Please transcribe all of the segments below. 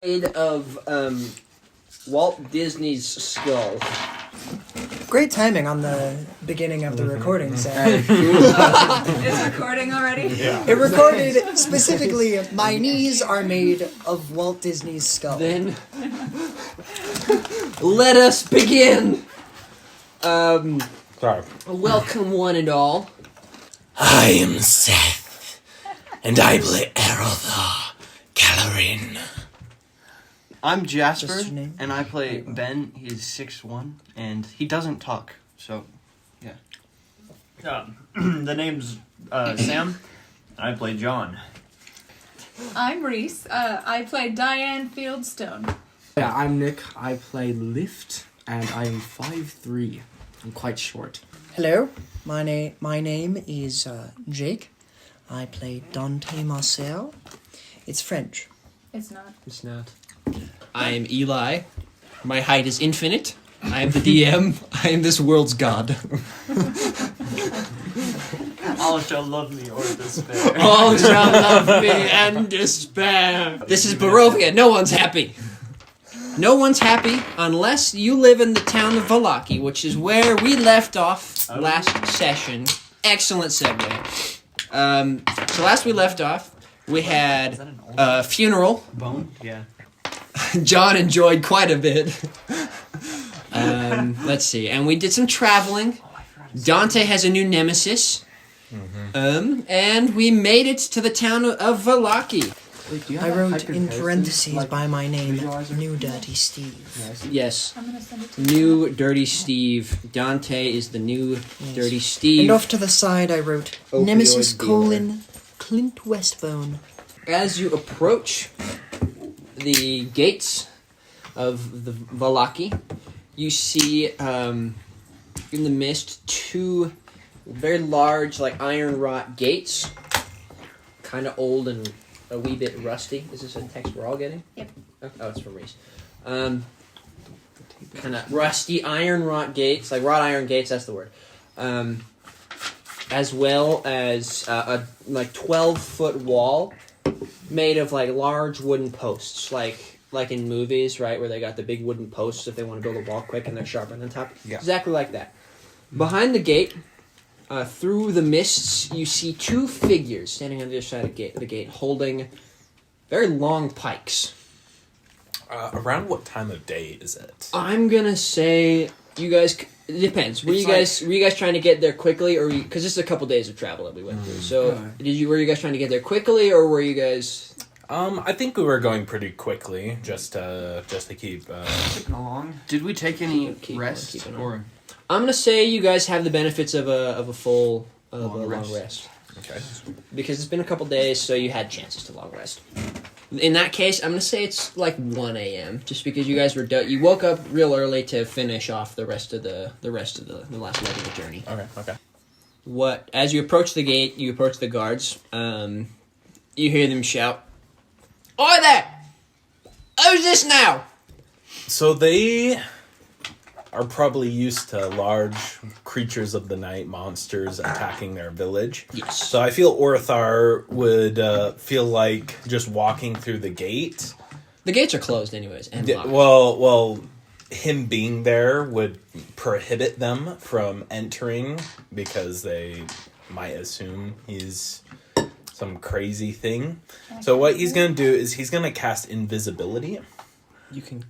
Made of Walt Disney's skull. Great timing on the beginning of the recording, Sam. It's recording already? Yeah. It recorded specifically, my knees are made of Walt Disney's skull. Then let us begin. Sorry. Welcome one and all. I am Seth, and I play Erotha Calorin. I'm Jasper, Just your name? and I play Ben. He's 6'1", and he doesn't talk, so, yeah. The name's Sam. I play John. I'm Reese. I play Diane Fieldstone. Yeah, I'm Nick. I play Lift, and I am 5'3". I'm quite short. Hello, my name is Jake. I play Dante Marcel. It's French. It's not. It's not. I am Eli. My height is infinite. I am the DM. I am this world's god. All shall love me or despair. All shall love me and despair. This is Barovia. No one's happy. No one's happy unless you live in the town of Valaki, which is where we left off last session. Excellent segue. So last we left off, we had a funeral. Bone? Yeah. John enjoyed quite a bit. Let's see. And we did some traveling. Dante has a new nemesis. And we made it to the town of Valaki. Wait, do you I have wrote in parentheses by my name, visualizer? New Dirty Steve. Yes. I'm gonna send it to New Dirty Steve. Dante is the new Dirty Steve. And off to the side I wrote, Opioid Nemesis dealer. Clint Westbone. As you approach the gates of the Valaki, you see in the mist two very large, like iron wrought gates, kind of old and a wee bit rusty. Is this a text we're all getting? Yep. Oh, it's from Reese. Kind of rusty iron wrought gates, like wrought iron gates. That's the word. As well as a like 12-foot wall made of like large wooden posts, like in movies, right, where they got the big wooden posts if they want to build a wall quick and they're sharp on the top. Yeah. Exactly like that. Behind the gate, through the mists, you see two figures standing on the other side of the gate, holding very long pikes. Around what time of day is it? I'm gonna say you guys. It depends. Were you guys trying to get there quickly, or because this is a couple days of travel that we went through? So were you guys trying to get there quickly, or were you guys? I think we were going pretty quickly, just to keep. Ticking along. Did we take any Keep rest, on. or... I'm gonna say you guys have the benefits of a full Long long rest. rest Okay. because it's been a couple days, so you had chances to long rest. In that case, I'm gonna say it's like 1 a.m. just because you guys were you woke up real early to finish off the rest of the last leg of the journey. Okay. As you approach the gate, you approach the guards. You hear them shout, "Oi there! Who's this now?" So they are probably used to large creatures of the night, monsters attacking their village. Yes. So I feel Orthar would feel like just walking through the gate. The gates are closed anyways, and locked. Well, him being there would prohibit them from entering because they might assume he's some crazy thing. So what he's going to do is he's going to cast invisibility. You can.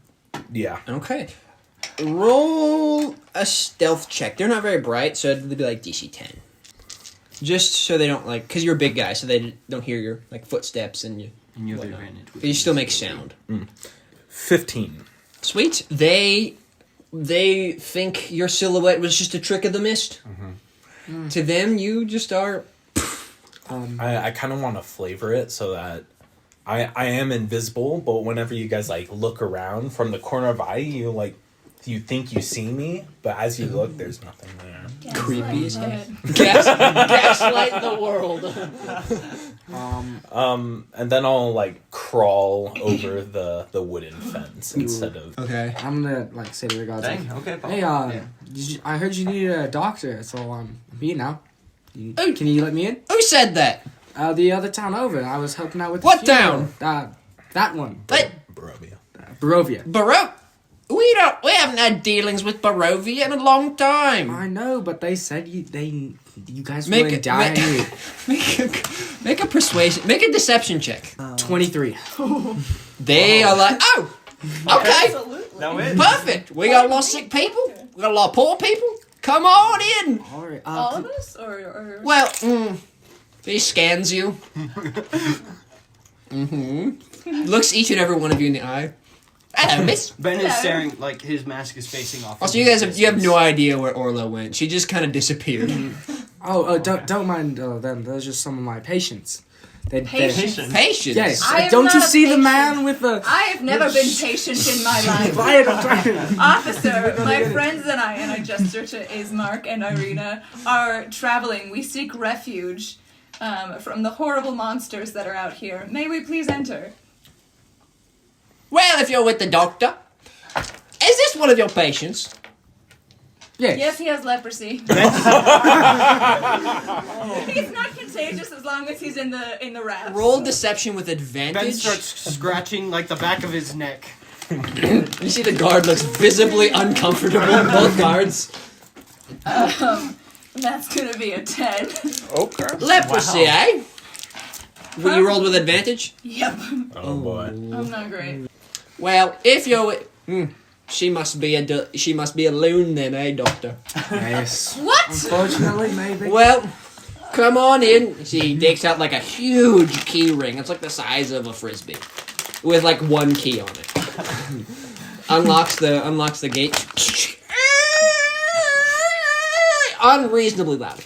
Yeah. Okay. Roll a stealth check. They're not very bright, so it'd be like DC 10. Just so they don't because you're a big guy, so they don't hear your footsteps and you. And you have whatnot. advantage. But you still make sound. 15. Sweet. They think your silhouette was just a trick of the mist. To them, you just are. I kind of want to flavor it so that I am invisible, but whenever you guys look around from the corner of eye, you think you see me, but as you look, there's nothing there. Creepy as hell. Gaslight the world. And then I'll crawl over the wooden fence instead of. Okay. I'm gonna say to the guards. Dang, okay, Paul. Hey, I heard you needed a doctor, so I'm here now. Can you let me in? Who said that? The other town over. I was helping out with. What the funeral. That one. What? Barovia. Barovia. We haven't had dealings with Barovia in a long time. I know, but they said you guys were in dire need. Make a deception check. 23. They are like, oh, okay, Absolutely. That wins. perfect. We got a lot of sick people. We got a lot of poor people. Come on in. All right. All of us, or Well, he scans you. Looks each and every one of you in the eye. Hello, miss. Ben is staring like his mask is facing off. Also, you have no idea where Orla went. She just kind of disappeared. Don't mind them. Those are just some of my patients. Patience. Patience. Yes. I am Don't not you a see the patient. man with the? I have never been patient in my life. Quiet, I'm trying. Officer, my friends and I gesture to Ismark and Irina, are traveling. We seek refuge from the horrible monsters that are out here. May we please enter? Well, if you're with the doctor, is this one of your patients? Yes. Yes, he has leprosy. He's not contagious as long as he's in the raft. Roll deception with Ben advantage. starts scratching like the back of his neck. You see the guard looks visibly uncomfortable. Both guards. That's gonna be a 10. Okay. Leprosy, eh? Well, you rolled with advantage? Yep. Oh boy. I'm not great. Well, if you're... she must be a loon then, eh, doctor? Yes. What? Unfortunately, maybe. Well, come on in. She takes out like a huge key ring. It's like the size of a frisbee, with like one key on it. unlocks the gate. Unreasonably loud.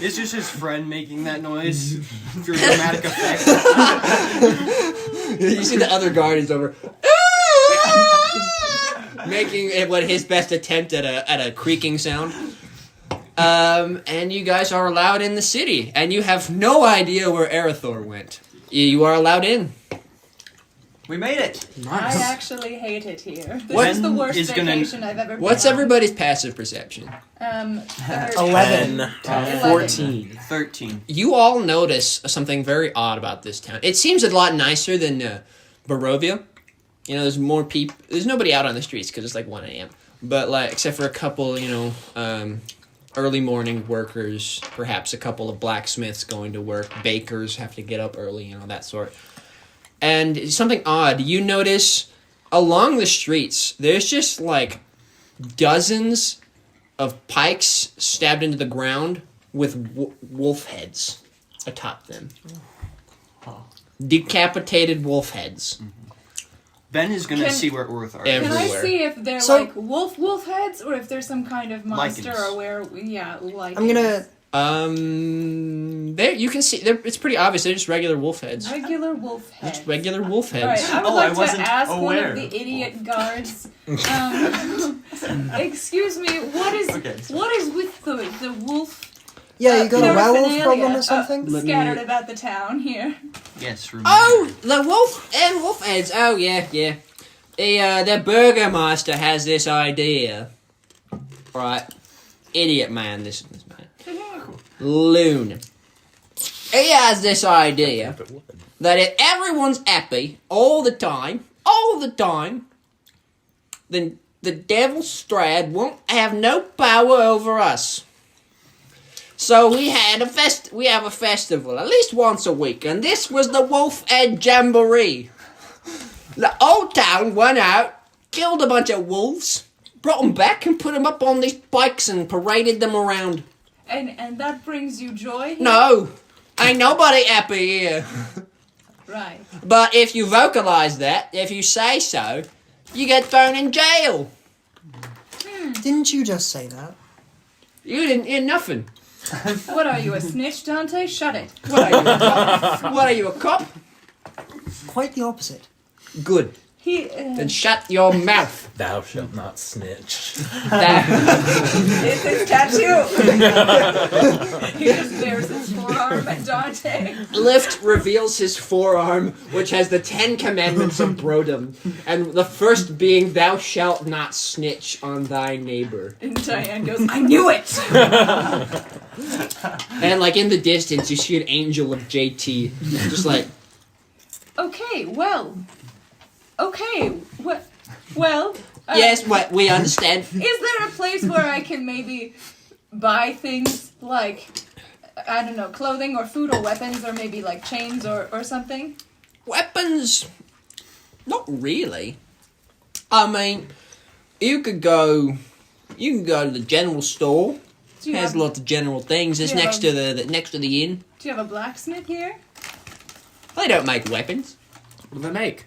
It's just his friend making that noise for dramatic effect. You see the other guard is over, making what his best attempt at a creaking sound. And you guys are allowed in the city, and you have no idea where Arathor went. You are allowed in. We made it. I actually hate it here. This What is the worst is gonna- vacation I've ever been What's on. everybody's passive perception? 11. 14. 13. You all notice something very odd about this town. It seems a lot nicer than Barovia. You know, there's more people. There's nobody out on the streets because it's like 1 a.m. But like, except for a couple, early morning workers, perhaps a couple of blacksmiths going to work, bakers have to get up early, that sort. And something odd, you notice along the streets, there's just like dozens of pikes stabbed into the ground with wolf heads atop them. Decapitated wolf heads. Ben is gonna Can- see where Orth are. Every- Can I everywhere. see if they're So- like wolf heads, or if there's some kind of monster, Lichens. or where? Yeah, like I'm gonna. There you can see. It's pretty obvious. They're just regular wolf heads. regular wolf heads. Just regular wolf All right, heads. I would Oh, like I to wasn't ask one aware. of the idiot guards. Excuse me, what is with the wolf? Yeah, you got a werewolf paraphernalia, problem or something? Scattered about the town here. Yes, remember. Oh, the wolf heads. Oh yeah. The burgomaster has this idea. Right, idiot man. This man. Loon. He has this idea that if everyone's happy all the time, then the devil Strahd won't have no power over us. So we have a festival at least once a week, and this was the Wolf Head Jamboree. The old town went out, killed a bunch of wolves, brought them back and put them up on these bikes and paraded them around. And that brings you joy? No, ain't nobody happy here. Right. But if you vocalize that, if you say so, you get thrown in jail. Didn't you just say that? You didn't hear nothing. What are you, a snitch, Dante? Shut it. What are you, a cop? What are you, a cop? Quite the opposite. Good. Then shut your mouth. Thou shalt not snitch. It's his tattoo. He just bears his forearm at Dante. Lift reveals his forearm, which has the 10 commandments of Brodom, and the first being, thou shalt not snitch on thy neighbor. And Diane goes, I knew it! And like in the distance, you see an angel of JT, just like, Okay, well. Well. yes, what we understand. Is there a place where I can maybe buy things like, I don't know, clothing or food or weapons or maybe like chains or something? Weapons? Not really. I mean, you can go to the general store. Do you Has have, lots of general things. It's Yeah. next to the next to the inn. do you have a blacksmith here? They don't make weapons. What do they make?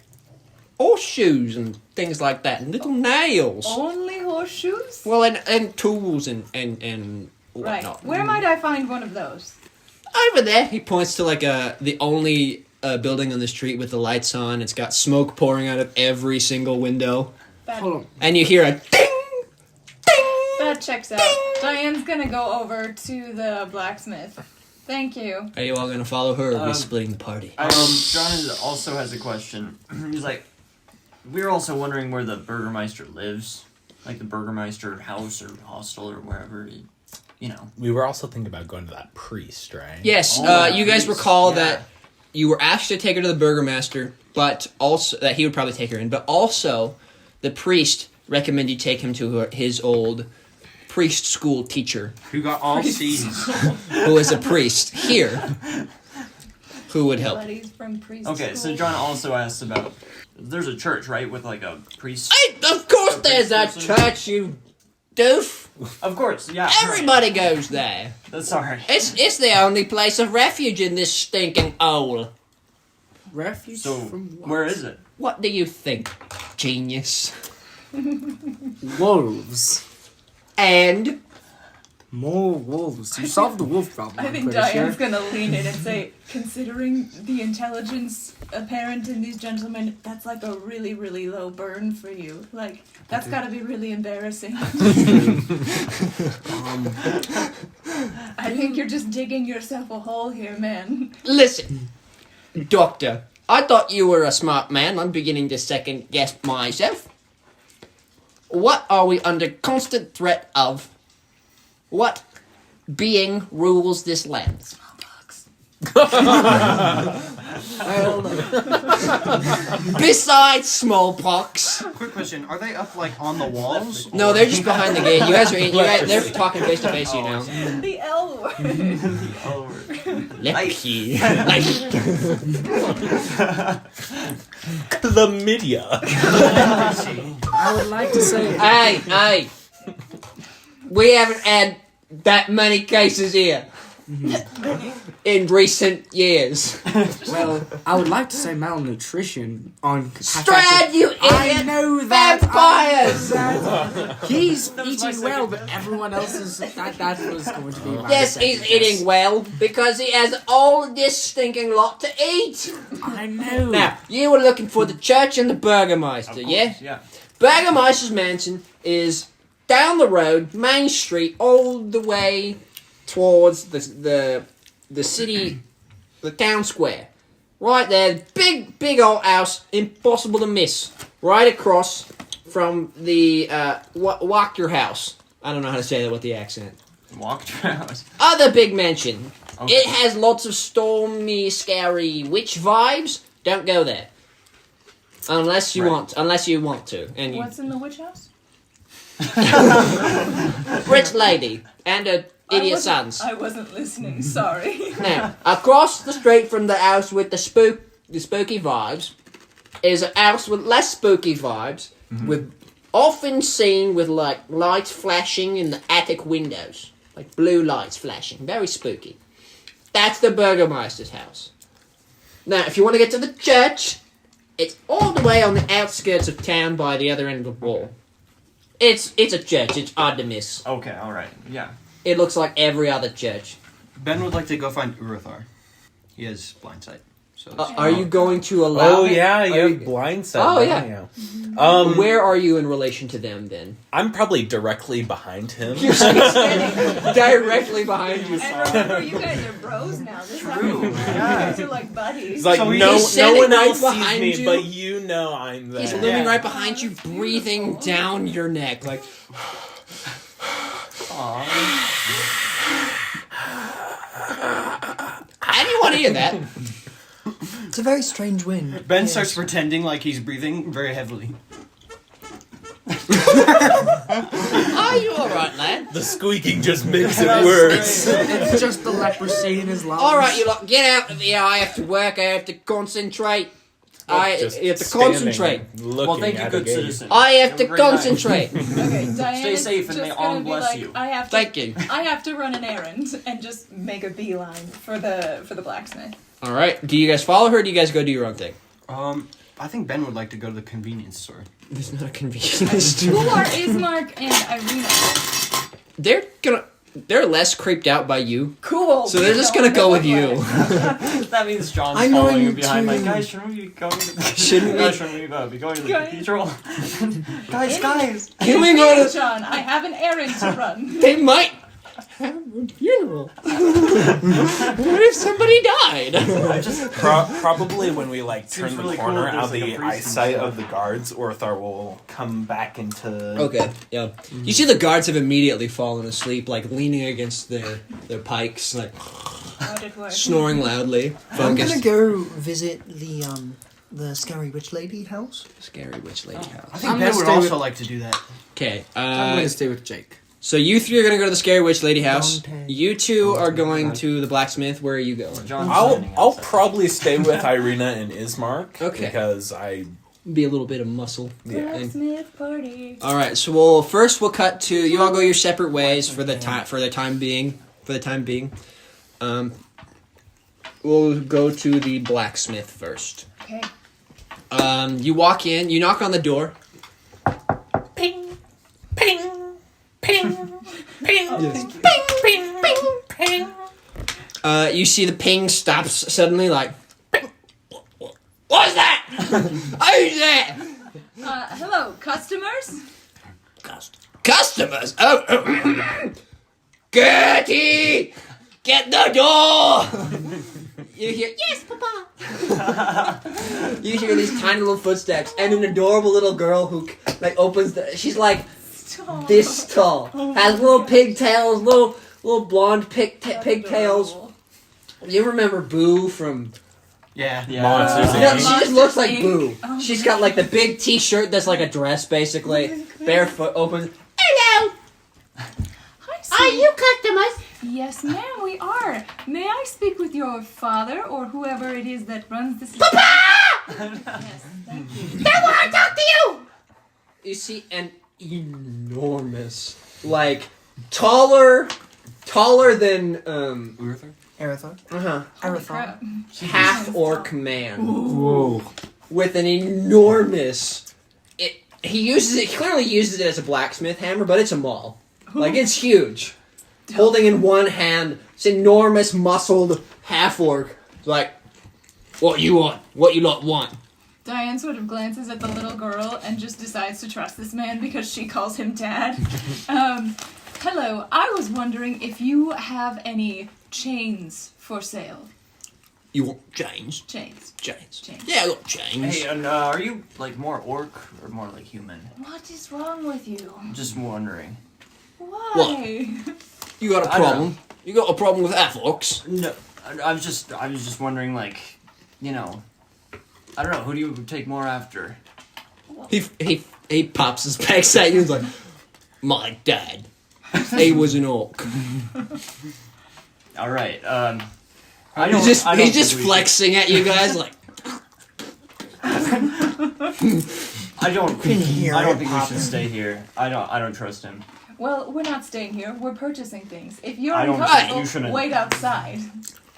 Horseshoes and things like that, and little nails. Only horseshoes? Well, and tools and Right. whatnot. Where might I find one of those? Over there, he points to like the only building on the street with the lights on. It's got smoke pouring out of every single window, That, Hold on. and you hear a ding, ding. that checks out. Diane's gonna go over to the blacksmith. Thank you. Are you all gonna follow her, or are we Um, splitting the party? John also has a question. He's like, we're also wondering where the Burgermeister lives, like the Burgermeister house or hostel or wherever. You know. We were also thinking about going to that priest, right? Yes, Oh, you guys priest, recall yeah. that you were asked to take her to the Burgermaster, but also that he would probably take her in. But also, the priest recommended you take him to his old priest school teacher, Who got all C's? who is a priest here, who would help. Buddies from priest Okay, so school. John also asks about. There's a church, right, with like a priest. Of course, there's a church, you doof. Of course, yeah. Everybody goes there. Right. That's sorry. It's the only place of refuge in this stinking hole. Refuge So from what? where is it? What do you think, genius? Wolves. And More wolves. You solved the wolf problem. I I'm think pretty Diane's sure. gonna lean in and say, considering the intelligence apparent in these gentlemen, that's like a really, really low burn for you. Like, that's gotta be really embarrassing. I think you're just digging yourself a hole here, man. listen, Doctor, I thought you were a smart man. I'm beginning to second guess myself. What are we under constant threat of? What being rules this land? Besides smallpox. Quick question: are they up like on the walls? No, they're just behind the gate. You guys are in. They're talking face to face. You know. The L word. Lecky. Chlamydia. I would like to say. Hey. We haven't had that many cases here in recent years. Well, I would like to say malnutrition on. Strahd, you I idiot! know that. Vampires! He's eating well, but everyone else is. That was going to be my Yes, second he's guess. eating well because he has all this stinking lot to eat. I know. Now, you were looking for the church and the Burgermeister, yeah? Yeah. Burgermeister's mansion is down the road, Main Street, all the way towards the city, the town square. Right there, big old house, impossible to miss. Right across from the Wachter house. I don't know how to say that with the accent. Walked around. Other big mansion. Okay. It has lots of stormy, scary witch vibes. Don't go there. Unless you want to. And you, What's in the witch house? rich lady and her idiot sons. I wasn't listening, sorry. Now, across the street from the house with the spooky vibes is a house with less spooky vibes, with often seen with like lights flashing in the attic windows, like blue lights flashing, very spooky. That's the Burgermeister's house. Now, if you want to get to the church, it's all the way on the outskirts of town by the other end of the wall. It's a church. It's hard to miss. Okay, alright. Yeah. It looks like every other church. Ben would like to go find Uruthar. He has blind sight. So Are you going to allow? Oh him? yeah, Are you have blindsided. Oh, don't yeah. you? Where are you in relation to them then? I'm probably directly behind him. Directly behind you. And remember, you guys are bros now. This happens. You guys are like buddies. It's like So no he's standing one right else sees behind me, you. but you know I'm there. He's looming right behind you, breathing down your neck like. How do you want to hear that? It's a very strange wind. Ben Yes. starts pretending like he's breathing very heavily. Are you all right, lad? The squeaking just makes it worse. It's just the leprosy in his lungs. All right, you lot, get out of here. I have to work. I have to concentrate. I Just have to standing, concentrate. looking Well, thank you, at good a gate. citizen. I have Have to a great night. concentrate. Okay, Diane Stay is safe and just may gonna Allah be bless like, you. I have to, Thank you. I have to run an errand and just make a beeline for the blacksmith. All right. Do you guys follow her? Or do you guys go do your own thing? I think Ben would like to go to the convenience store. There's not a convenience Who store. are Ismark and Irina? They're less creeped out by you, Cool. so they're just gonna go with you. That means John's I'm following going you behind, like, to- guys, shouldn't we be going to the Shouldn't we? Guys, shouldn't we be going to the Guys. cathedral? Guys! Can we go to? John, I have an errand to run. They might have a funeral. What if somebody died? Probably when we like Seems turn really the cool corner if out of there's, like, the a priest and eyesight stuff. of the guards, Orthar will come back into. Okay, yeah. You see the guards have immediately fallen asleep, like leaning against their pikes, like How did it work? snoring loudly. I'm gonna Focused. go visit the scary witch lady house. Scary witch lady I house. think I'm Ben gonna would stay also with- like to do that. Okay, I'm going to stay with Jake. so you three are gonna go to the scary witch lady house. Dante. You two are going to the blacksmith. Where are you going? John's I'll standing I'll outside. probably stay with Irina and Ismark. Okay. Because I Be a little bit of muscle. yeah. Blacksmith party. All right, so we'll cut to you all go your separate ways for the time being. We'll go to the blacksmith first. Okay. You walk in, you knock on the door. Ping, ping, ping, ping, Yes. ping, ping, ping, ping. You see the ping stops suddenly, like, ping. What's that? Who's that? Hello, customers? Customers? Oh, Gertie! Get the door! You hear, yes, Papa! You hear these tiny little footsteps, and an adorable little girl who, like, opens the, she's like this tall, has little pigtails, little blonde pigtails. You remember Boo from... Yeah. Monsters, No, Inc. she just looks like Inc. Boo. Oh She's my got like the big T-shirt that's like a dress, basically. Barefoot, open. Hello. Hi, sweetie. customers? Yes, ma'am, we are. May I speak with your father or whoever it is that runs this? Papa! Yes, thank you. They want to talk to you! You see an enormous, like taller than Eretha. uh-huh, Holy Eretha. crap. half orc man Whoa. with an enormous. He clearly uses it as a blacksmith hammer, but it's a maul. Like it's huge. Holding in one hand, this enormous muscled half orc. Like, what you want? What you lot want? Diane sort of glances at the little girl and just decides to trust this man because she calls him dad. Hello, I was wondering if you have any chains for sale. You want chains? Chains. Chains. Chains. Yeah, I got chains. Hey, and are you like more orc or more like human? What is wrong with you? Just wondering. Why? You got a I don't problem? You got a problem with half orcs? No, I was just wondering, like, you know, I don't know, who do you take more after? He pops his pecs at you and is like, my dad. He was an orc. All right, He's just think we- flexing at you guys like. I don't hear it think we popping. should stay here. I don't trust him. Well, we're not staying here. We're purchasing things. If you're I don't think uncomfortable, you shouldn't. wait outside.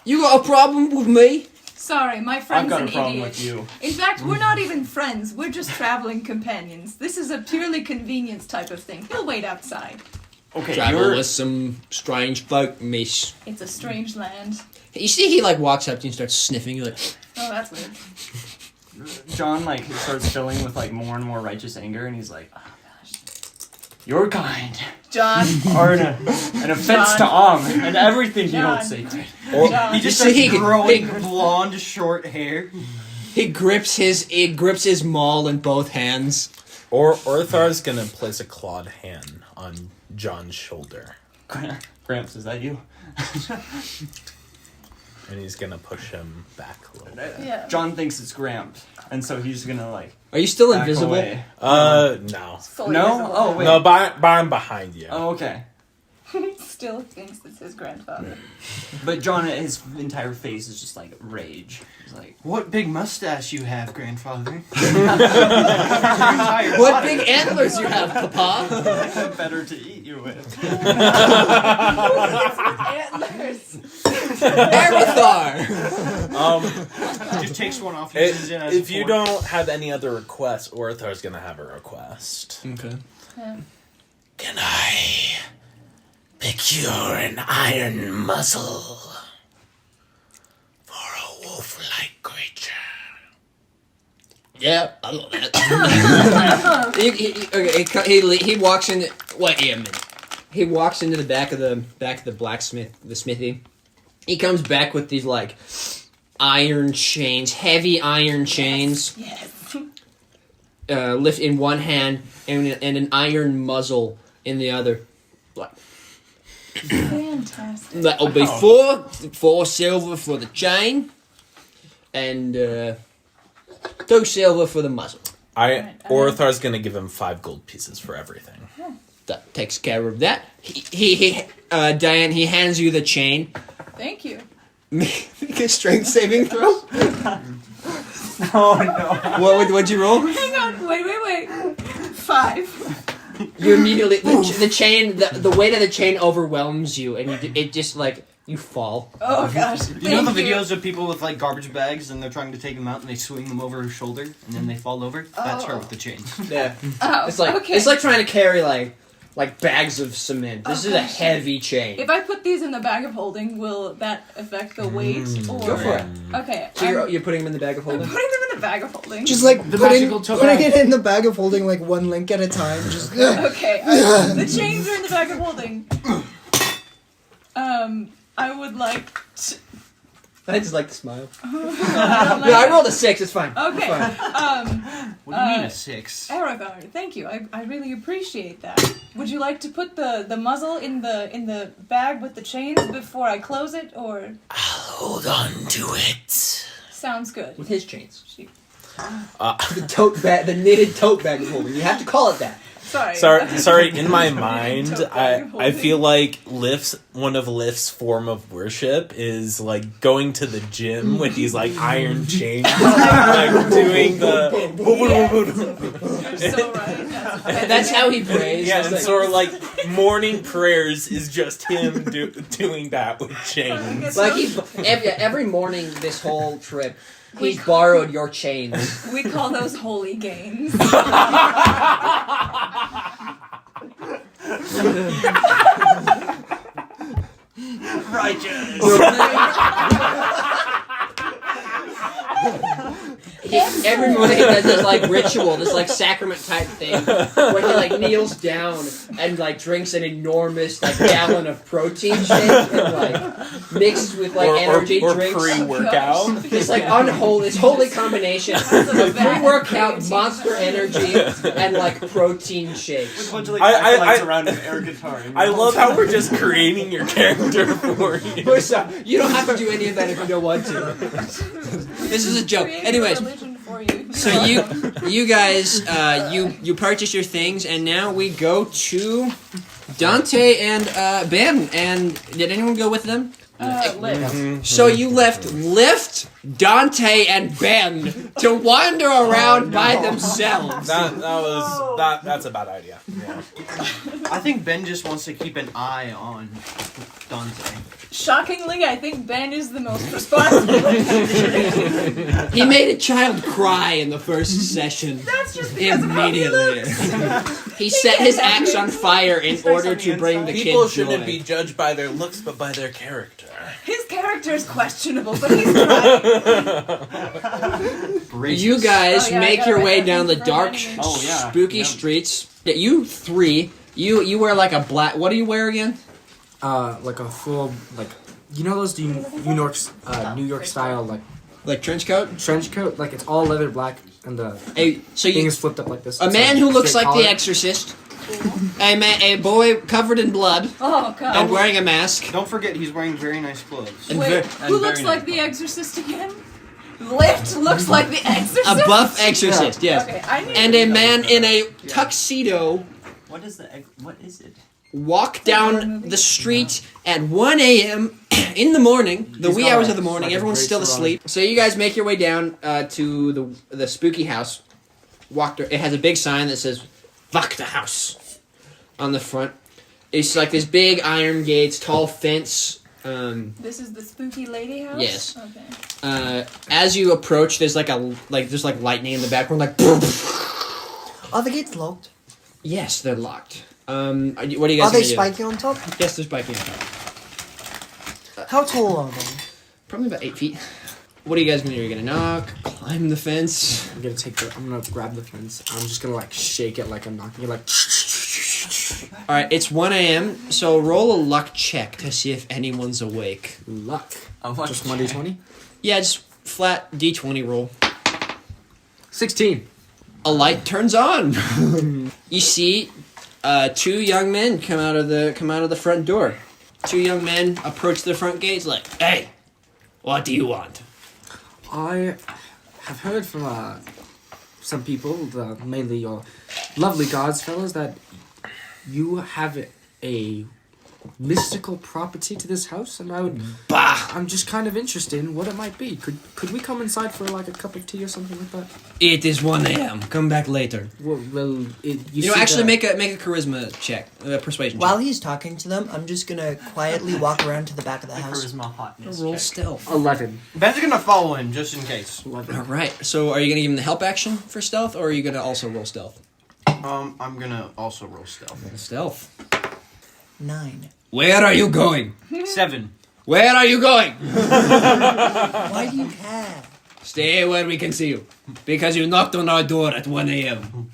You got a problem with me? Sorry, my I've friend's got an a problem idiot. with you. In fact, we're not even friends. We're just traveling companions. This is a purely convenience type of thing. He'll wait outside. Okay, Travel you're with some strange folk, miss. It's a strange land. You see, he like walks up to you and starts sniffing. You're like, Oh, that's weird. John like starts filling with like more and more righteous anger, and he's like, "Oh gosh, your kind John. are an offense to Om and everything he holds sacred." John. He just You see, starts growing blonde, short hair. he grips his maul in both hands. Or Orthar's gonna place a clawed hand on John's shoulder. Gramps, is that you? And he's gonna push him back a little bit. Yeah. John thinks it's Gramps, and so he's gonna like Are you still back invisible? away. No. Fully No? visible. Oh, wait. No, but I'm behind you. Oh, okay. Still thinks it's his grandfather. But John, his entire face is just like rage. He's like, What big mustache you have, grandfather? What big antlers you have, Papa? better to eat you with. Antlers. Avatar. Just takes one off. Uses it as If a you fork. don't have any other requests, Orthar's gonna have a request. Okay. Yeah. Can I procure an iron muzzle for a wolf-like creature? Yeah, I love that. he walks in. Wait a minute. He walks into the back of the blacksmith, the smithy. He comes back with these like iron chains, heavy iron chains, Yes. lift in one hand and an iron muzzle in the other. Fantastic. That'll be four silver for the chain, and 2 silver for the muzzle. Orthar's gonna give him 5 gold pieces for everything. That takes care of that. Diane, he hands you the chain. Thank you. Make a strength saving throw. Oh no. What'd you roll? Hang on. Wait. 5. You immediately the chain the weight of the chain overwhelms you, and it just like you fall. Oh gosh. You know the videos of people with like garbage bags and they're trying to take them out and they swing them over her shoulder and then they fall over? That's her with the chains. Yeah, Oh, it's like okay. it's like trying to carry like bags of cement. This is a gosh. heavy chain. If I put these in the bag of holding, will that affect the weight? Or Go for it. Okay. So you're putting them in the bag of I'm holding. putting them in the bag of holding. Just like The putting magical tote putting bag. it in the bag of holding like one link at a time. Just Okay. The chains are in the bag of holding. I would like to... I just like to smile. I don't No, I like- rolled a 6. It's fine. Okay. It's fine. What do you mean a 6? Arathar, thank you. I really appreciate that. Would you like to put the muzzle in the bag with the chains before I close it, or Hold on to it. sounds good? With his chains. Uh, The tote bag, the knitted tote bag of holding. You have to call it that. sorry. In my mind, Tote bag of I holding. feel like one of Lift's form of worship is like going to the gym with these like iron chains, like doing the. You're so right. That's how he prays. Yeah, It's and like- sort of like morning prayers is just him doing that with chains. Like every morning this whole trip, he's borrowed your chains. We call those holy gains. Righteous. Every morning he does this like ritual, this like sacrament type thing, where he like kneels down and like drinks an enormous like gallon of protein shake and like mixed with like energy or drinks. pre-workout. This like unholy, this holy combination of pre-workout, monster energy, and like protein With a shakes. bunch of like I- lights I- around an air guitar. I love how we're just creating your character for you. So, you don't have to do any of that if you don't want to. This is a joke. Create a Anyways, religion for you. so you guys you purchase your things, and now we go to Dante and Ben. And did anyone go with them? Lift. So you left Lift, Dante, and Ben to wander around by themselves. That's a bad idea. Yeah. I think Ben just wants to keep an eye on Dante. Shockingly, I think Ben is the most responsible. He made a child cry in the first session. That's just because of how he looks. He set his axe on fire in order to bring the People kid shouldn't joy. be judged by their looks, but by their character. His character is questionable, but he's trying. You guys Oh, yeah, I make gotta your write way that down the for dark, anything. Oh, yeah. spooky Yep. streets. Yeah, you three, you wear like a black. What do you wear again? Like a full, like, you know those New York style, like, Trench coat. trench coat? Like, it's all leather black, and the So thing you, is flipped up like this. a It's man a who looks straight like collar. the Exorcist. A boy covered in blood Oh god. and wearing a mask. Don't forget, he's wearing very nice clothes. And Wait, ver- who looks like the Exorcist again? Lift looks like the Exorcist. a buff Exorcist, yes. Okay, I need And a man in a tuxedo What is it? walk down the street at 1 a.m. in the morning, the He's wee got hours a- of the morning. like a Everyone's great still salon. asleep. So you guys make your way down to the spooky house. It has a big sign that says "Fuck the house" on the front. It's like this big iron gates, tall fence. This is the spooky lady house? Yes. Okay. As you approach, there's like lightning in the background, like. Are the gates locked? Yes, they're locked. What are you guys Are gonna they do? spiky on top? Yes, they're spiky on top. How tall are they? Probably about 8 feet. What are you guys gonna do? You're gonna knock, climb the fence. I'm gonna grab the fence. I'm just gonna, like, shake it like I'm knocking it, like... All right, it's 1 a.m. So roll a luck check to see if anyone's awake. Luck. A luck Just check. 1d20? Yeah, just flat D20 roll. 16. A light turns on. You see, 2 young men come out of the front door. 2 young men approach the front gates, like, "Hey, what do you want?" I have heard from some people, mainly your lovely gods, fellas, that you have a mystical property to this house, and Bah! I'm just kind of interested in what it might be. Could we come inside for like a cup of tea or something like that? It is 1 a.m. Come back later. You Actually make a charisma check, persuasion. While he's talking to them, I'm just gonna quietly walk around to the back of the house. Charisma hotness. Roll check. stealth. 11. Ben's gonna follow him just in case. All right. So, are you gonna give him the help action for stealth, or are you gonna also roll stealth? I'm gonna also roll stealth. Stealth. 9. Where are you going? 7. Where are you going? Why do you care? Stay where we can see you, because you knocked on our door at 1 a.m.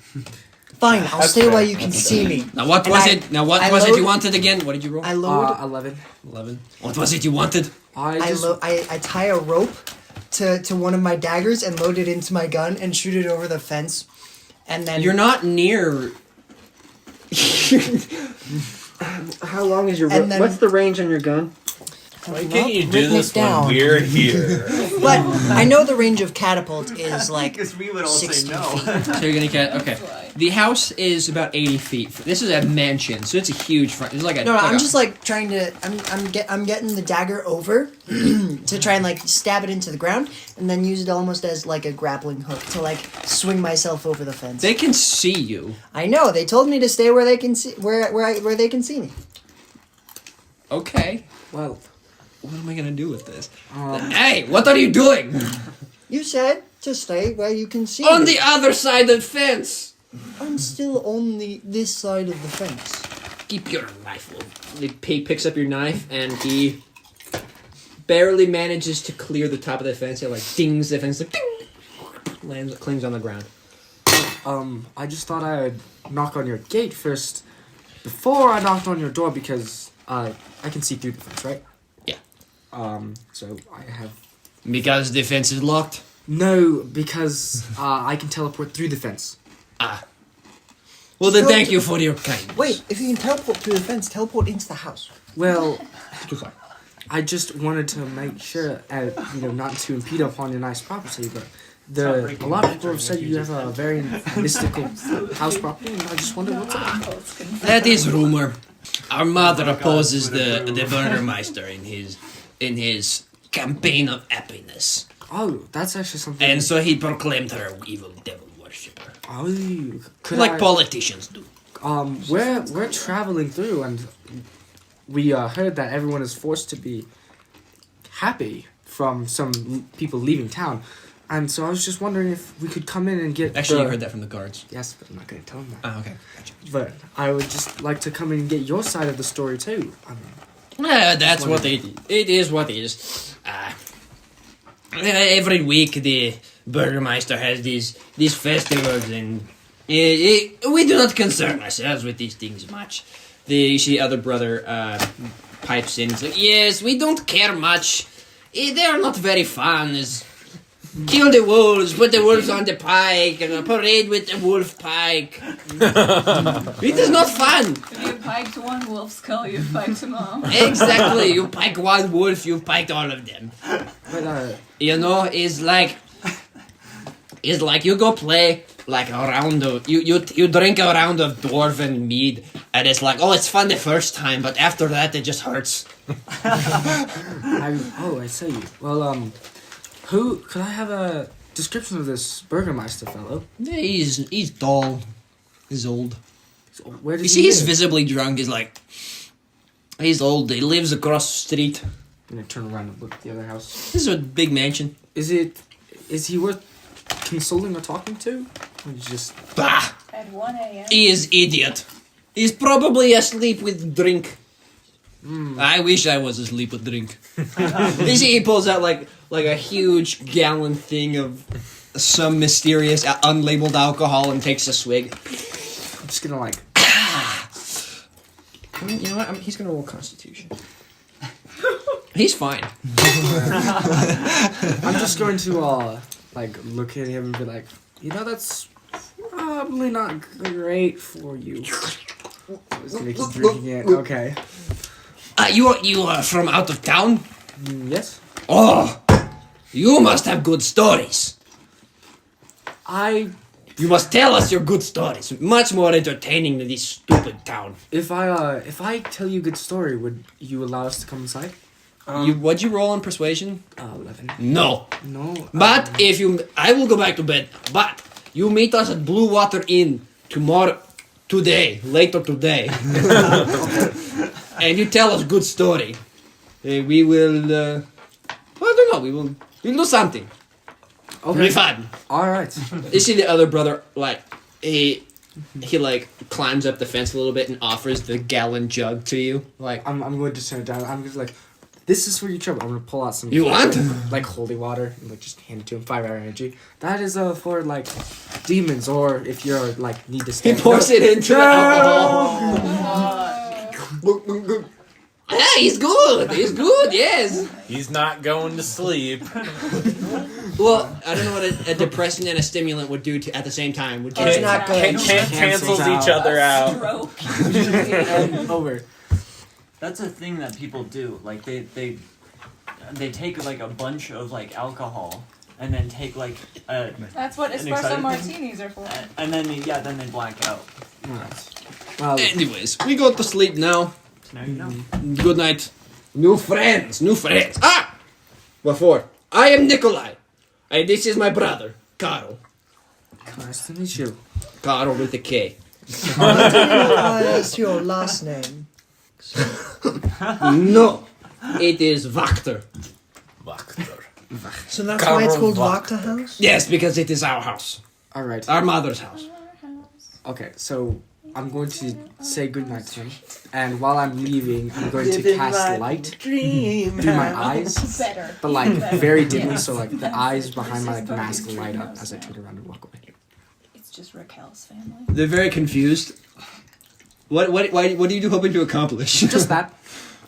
Fine, I'll stay where you can see me. Now, what And was I- it? Now, what I was it you load- wanted again? What did you roll? I load. 11. 11. What was it you wanted? I tie a rope to one of my daggers and load it into my gun and shoot it over the fence, and then You're not near. How long is your? And then- What's the range on your gun? Why Well, can't you do written this it down. when we're here? But I know the range of catapult is like Because we would all 60 say no. feet. So you're gonna get okay. The house is about 80 feet. This is a mansion, so it's a huge front. It's like a No, like I'm a- just like trying to. I'm getting the dagger over to try and like stab it into the ground, and then use it almost as like a grappling hook to like swing myself over the fence. They can see you. I know they told me to stay where they can see where they can see me. Okay. Well, What am I gonna do with this? Hey, what are you doing? You said to stay where you can see On me. the other side of the fence. I'm still on this side of the fence. Keep your knife. The pig picks up your knife and he barely manages to clear the top of the fence. It like dings the fence, like ding, lands, clings on the ground. I just thought I would knock on your gate first before I knocked on your door because I can see through the fence, right? Yeah. So I have Because the fence is locked. no because I can teleport through the fence. Well, then So- thank you for your kindness. Wait, if you can teleport through the fence, teleport into the house. Well, I just wanted to make sure, not to impede upon your nice property, but a lot of people have said you have a very mystical house property, and I just wondered what's up. That is rumor. Our mother opposes the Burgermeister in his campaign of happiness, Oh, that's actually something. and so he proclaimed her evil devil worshipper, Oh, could like I, politicians do. we're traveling through, and we heard that everyone is forced to be happy from some people leaving town. And so I was just wondering if we could come in and get. Actually, you heard that from the guards. Yes, but I'm not going to tell them that. Oh, okay. Gotcha. But I would just like to come in and get your side of the story too. I mean, That's what it is. What it is. Every week the Burgermeister has these festivals, and we do not concern ourselves with these things much. You see, other brother pipes in. He's like, yes, we don't care much. They are not very fun. Kill the wolves, put the wolves on the pike, and a parade with the wolf pike. It is not fun. If you piked one wolf skull, you piked them all. Exactly. You pike one wolf, you piked all of them. but You know, it's like you go play like a round of you drink a round of dwarven mead, and it's like, oh, it's fun the first time, but after that it just hurts. I see. Well, who could I have a description of this Burgermeister fellow? Yeah, he's tall, he's old. So where does You he see, he's live? visibly drunk. He's old. He lives across the street. I'm gonna turn around and look at the other house. This is a big mansion. Is he worth consoling or talking to? Or just Bah! At 1 a.m. He is idiot. He's probably asleep with drink. I wish I was asleep with drink. You see, he pulls out like a huge gallon thing of some mysterious unlabeled alcohol and takes a swig. I'm just gonna like. You know what? He's gonna roll Constitution. He's fine. I'm just going to like look at him and be like, that's probably not great for you. I'm just gonna keep drinking it. Okay. You are from out of town? Yes. Oh, you must have good stories. You must tell us your good stories. Much more entertaining than this stupid town. If I tell you a good story, would you allow us to come inside? What'd you roll on persuasion? 11. No. No. But I will go back to bed. But you meet us at Blue Water Inn later today. And you tell us good story. We will, I don't know, we'll do something. Okay. Be fun. All right. You see the other brother, he climbs up the fence a little bit and offers the gallon jug to you. I'm going to turn it down. I'm just like, this is for your trouble. I'm gonna pull out some. You want? Like holy water and just hand it to him. 5-hour energy. That is for like demons, or if you're like need to He stand. pours it into the alcohol. Yeah, he's good. He's good. Yes. He's not going to sleep. Well, I don't know what a depressant and a stimulant would do at the same time. Would It's not good. Cancels each other out. Stroke. And over. That's a thing that people do. Like they take like a bunch of like alcohol and then take like a That's what An espresso exciting martinis are for. and then they black out. Alright. Well, Anyways, we go to sleep now. So now you know. Good night. New friends. Ah! What for? I am Nikolai. And this is my brother, Carl. nice to meet you. Carl with a K. What's your last name? No. It is Wachter. So that's why it's called Karl Vakta House? Yes, because it is our house. All right. Our mother's house. Okay, so I'm going to say goodnight to him, and while I'm leaving, I'm going to cast light through my eyes, Better. but like very dimly, so like the eyes behind my like mask light up as I turn around and walk away. It's just Raquel's family. They're very what are you hoping to accomplish? Just that.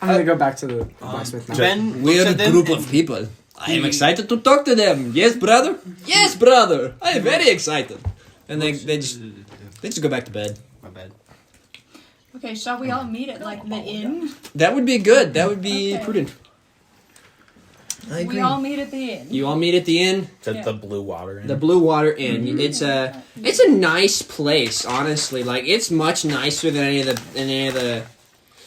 I'm gonna go back to the blacksmith now. Ben We're looks a at them group and- of people. I am excited to talk to them. Yes, brother? Yes, brother. I am very excited. And they just go back to bed. My bad. Okay, shall we all meet at like the inn? That would be good. That would be Okay. prudent. I agree. We all meet at the inn. You all meet at the inn, At Yeah. the Blue Water Inn. the Blue Water Inn. It's a nice place, honestly. Like it's much nicer than any of the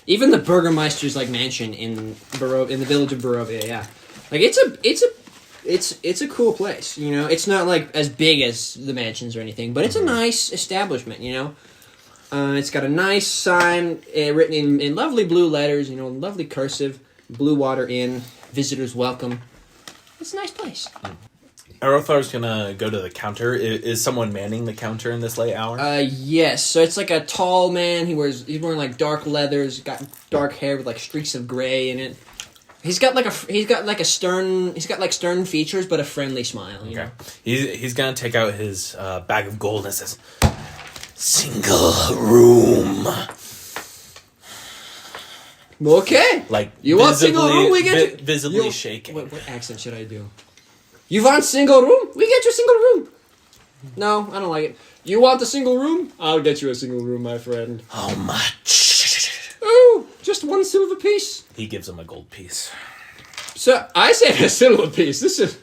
even the Burgermeister's like mansion in the village of Barovia. Yeah, like it's a cool place. You know, it's not like as big as the mansions or anything, but it's a nice establishment. You know, It's got a nice sign written in lovely blue letters, lovely cursive, Blue Water Inn, visitors welcome. It's a nice place. Arothar's gonna go to the counter. Is someone manning the counter in this late hour? Yes. So it's like a tall man. He's wearing like dark leathers, got dark hair with like streaks of gray in it. He's got stern features, but a friendly smile. You know? He's gonna take out his bag of gold and says, Single room. Okay. like You want single room? We get you. visibly shaking. What accent should I do? You want single room? We get you single room. No, I don't like it. You want a single room? I'll get you a single room, my friend. How much? Oh, just 1 silver piece. He gives him a gold piece. So I said a silver piece. This is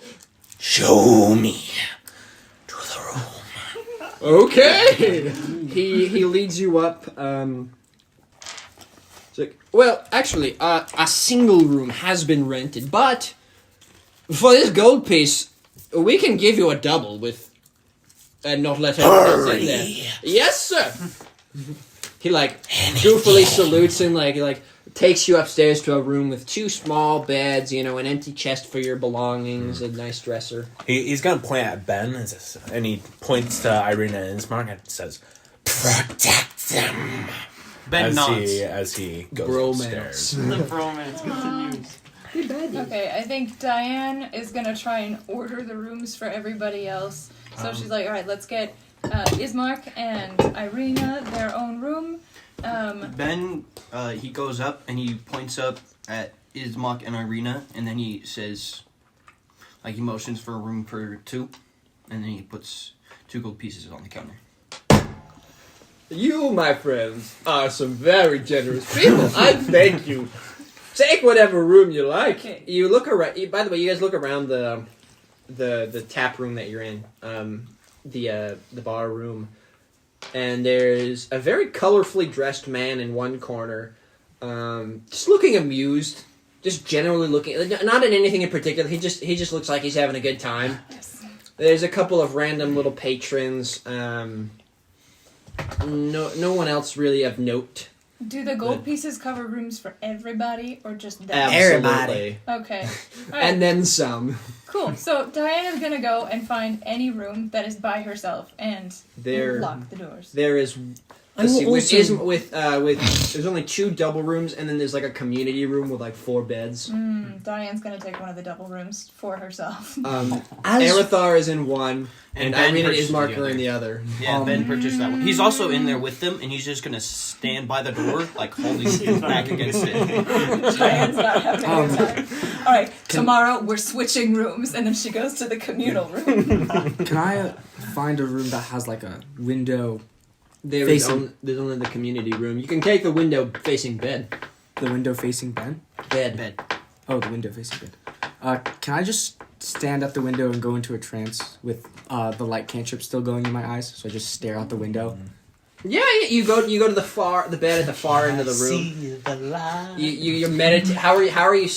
Show me to the room. okay. He leads you up. It's like, well, actually, a single room has been rented, but for this gold piece, we can give you a double and not let anyone else in there. Yes, sir. He goofily salutes and like takes you upstairs to a room with 2 small beds, an empty chest for your belongings, a nice dresser. He's gonna point at Ben and he points to Irina and Ismark and says, Protect them. Ben nods. as he goes Bromance. upstairs. The bromance continues. Okay, I think Diane is gonna try and order the rooms for everybody else. So she's like, all right, let's get Ismark and Irina their own room. Ben, he goes up and he points up at Ismark and Irina, and then he says, he motions for a room for 2, and then he puts 2 gold pieces on the counter. You, my friends, are some very generous people. I thank you. Take whatever room you like. Okay. You look around. By the way, you guys look around the tap room that you're in, the bar room, and there's a very colorfully dressed man in one corner, just looking amused, just generally looking, not at anything in particular. He just looks like he's having a good time. Yes. There's a couple of random little patrons. No one else really of note. Do the gold pieces cover rooms for everybody or just them? Absolutely. Okay. All right. And then some. Cool. So Diane is gonna go and find any room that is by herself and lock the doors. There is. I'm Let's see, also- with there's only 2 double rooms, and then there's like a community room with like 4 beds. Diane's gonna take one of the double rooms for herself. Arathar is in one, and Ben Irina purchased Ismark the are in the other. Yeah, Ben purchased that one. He's also in there with them, and he's just gonna stand by the door, holding his back against it. Diane's not having a good time. All right, tomorrow we're switching rooms, and then she goes to the communal room. Can I find a room that has like a window? There's only the community room. You can take the window facing bed. The window facing bed? Bed. Oh, the window facing bed. Can I just stand at the window and go into a trance with the light cantrip still going in my eyes? So I just stare out the window. Yeah. You go to the bed at the far end of the room. See the light. You meditate. How are you?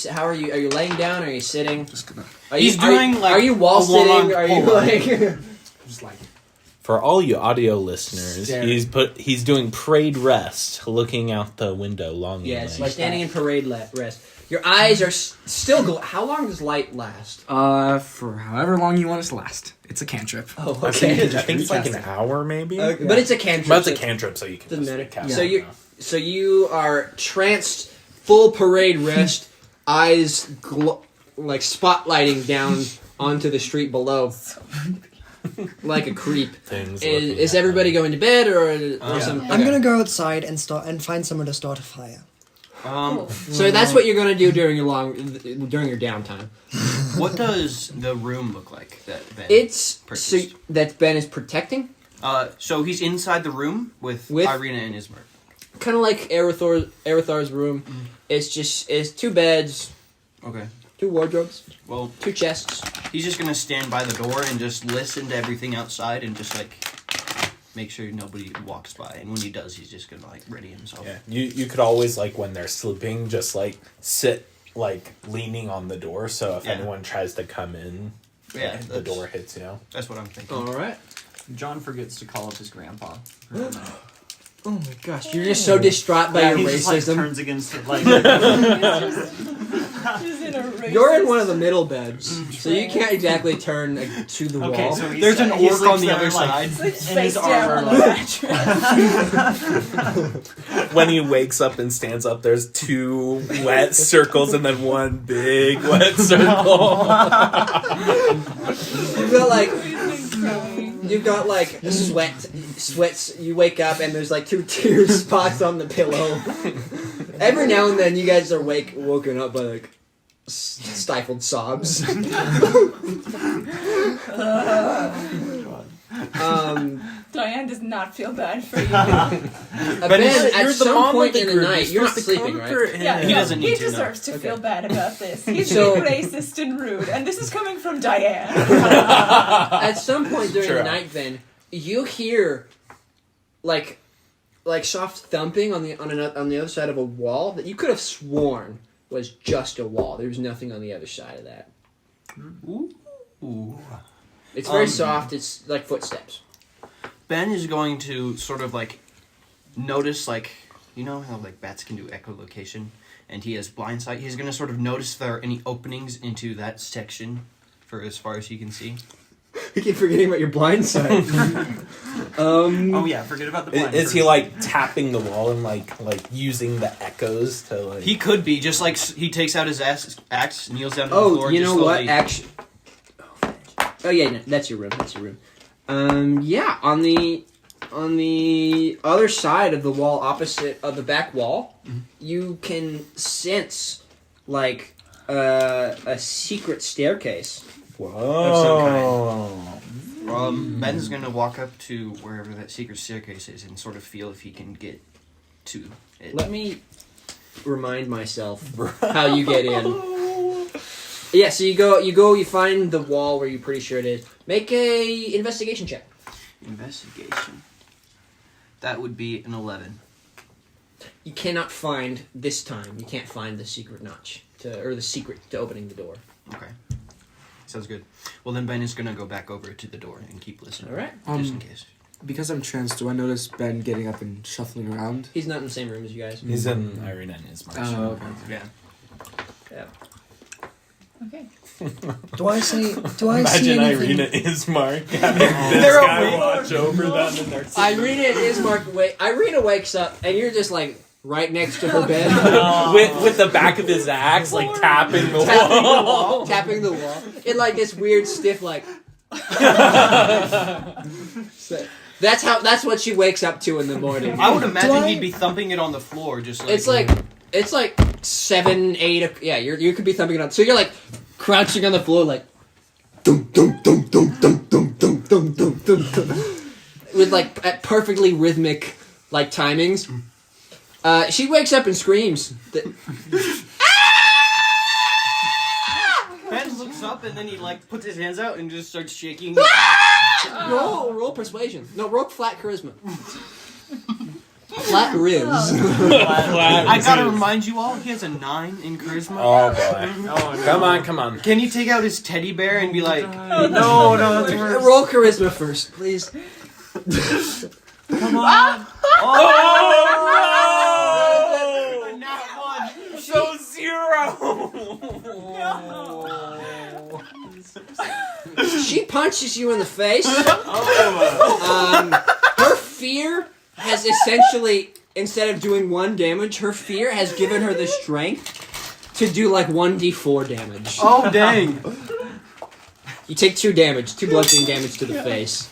Are you laying down? Or are you sitting? Just gonna Are you wall sitting? Are you like? just like For all you audio listeners, Staring. he's doing parade rest, looking out the window longingly. Yes, you're standing in parade rest. Your eyes are still. How long does light last? for however long you want it to last. It's a cantrip. Oh, I think okay. it's like an hour, maybe. Okay. But it's a cantrip. But it's a cantrip, so you can Doesn't just matter. cast So it. So you are tranced, full parade rest, eyes spotlighting down onto the street below, like a creep. Is everybody going to bed or something? I'm gonna go outside and find somewhere to start a fire. Cool. So that's what you're going to do during your downtime. What does the room look like that Ben purchased? That Ben is protecting. So he's inside the room with Irina and Ismark. Kind of like Arathar's room. It's 2 beds, Okay. 2 wardrobes, Well, 2 chests. he's just gonna stand by the door and just listen to everything outside and just make sure nobody walks by. And when he does, he's just gonna ready himself. Yeah, you could always when they're sleeping, just sit leaning on the door, so if anyone tries to come in, the door hits you. That's what I'm thinking. All right. John forgets to call up his grandpa. Oh my gosh. You're just so distraught by your he just, like, racism. turns against it. Like, He's in a racist. You're in one of the middle beds, so you can't exactly turn to the okay, wall. so There's an he orc sleeps on the there, other like, side. Sleeps in face his down armor, on the mattress. When he wakes up and stands up, there's 2 wet circles and then 1 big wet circle. You've got like sweats. You wake up and there's like 2 tear spots on the pillow. Every now and then, you guys are woken up by like stifled sobs. Diane does not feel bad for you. Ben, at some point in the night, you're not sleeping, right? Yeah, He doesn't need he to, no. deserves to Okay. feel bad about this. He's So- being racist and rude, and this is coming from Diane. At some point during Sure. the night, then you hear like soft thumping on the other side of a wall that you could have sworn was just a wall. There was nothing on the other side of that. Ooh. It's very soft. It's like footsteps. Ben is going to sort of like notice, like, you know how like bats can do echolocation, and he has blind sight. He's going to sort of notice if there are any openings into that section for as far as he can see. You keep forgetting about your blind side. oh yeah, forget about the blind. Is he first. like tapping the wall and like using the echoes to like? He could be just like he takes out his axe, kneels down to the Oh, floor. you just know what? slowly- Actually, oh yeah, no, that's your room. That's your room. Yeah, on the other side of the wall, opposite of the back wall, you can sense like a secret staircase. Whoa! Ben's gonna walk up to wherever that secret staircase is and sort of feel if he can get to it. Let me remind myself how you get in. Yeah, so you find the wall where you're pretty sure it is. Make a investigation check. Investigation. That would be an 11. You cannot find this time. You can't find the secret notch or the secret to opening the door. Okay. Sounds good. Well, then Ben is gonna go back over to the door and keep listening. All right. Just in case. Because I'm trans, do I notice Ben getting up and shuffling around? He's not in the same room as you guys. He's in Irina and his march. Oh, okay. Yeah. Okay. Do I see Imagine anything? Irina is Mark having this guy watch over them in their Irina and Ismark Irina wakes up and you're just like right next to her bed. with the back of his axe, like tapping the wall. Tapping the wall. In like this weird stiff like So, that's what she wakes up to in the morning. I would imagine I- he'd be thumping it on the floor, just like. It's like 7, 8. Yeah, you could be thumping it on. So you're like crouching on the floor, like dum dum dum dum dum dum dum dum dum dum dum, with like at perfectly rhythmic like timings. She wakes up and screams. Ben looks up and then he like puts his hands out and just starts shaking. Roll persuasion. No, roll flat charisma. Flat riz. I gotta remind you all, he has a 9 in charisma. Oh boy! Come on! Can you take out his teddy bear and be like, No, that's worse. Roll charisma first, please. Come on. Oh a nat 1? So 0. She punches you in the face. Her fear has essentially, instead of doing 1 damage, her fear has given her the strength to do like 1d4 damage. Oh, dang. You take 2 damage, 2 bludgeoning damage to the face.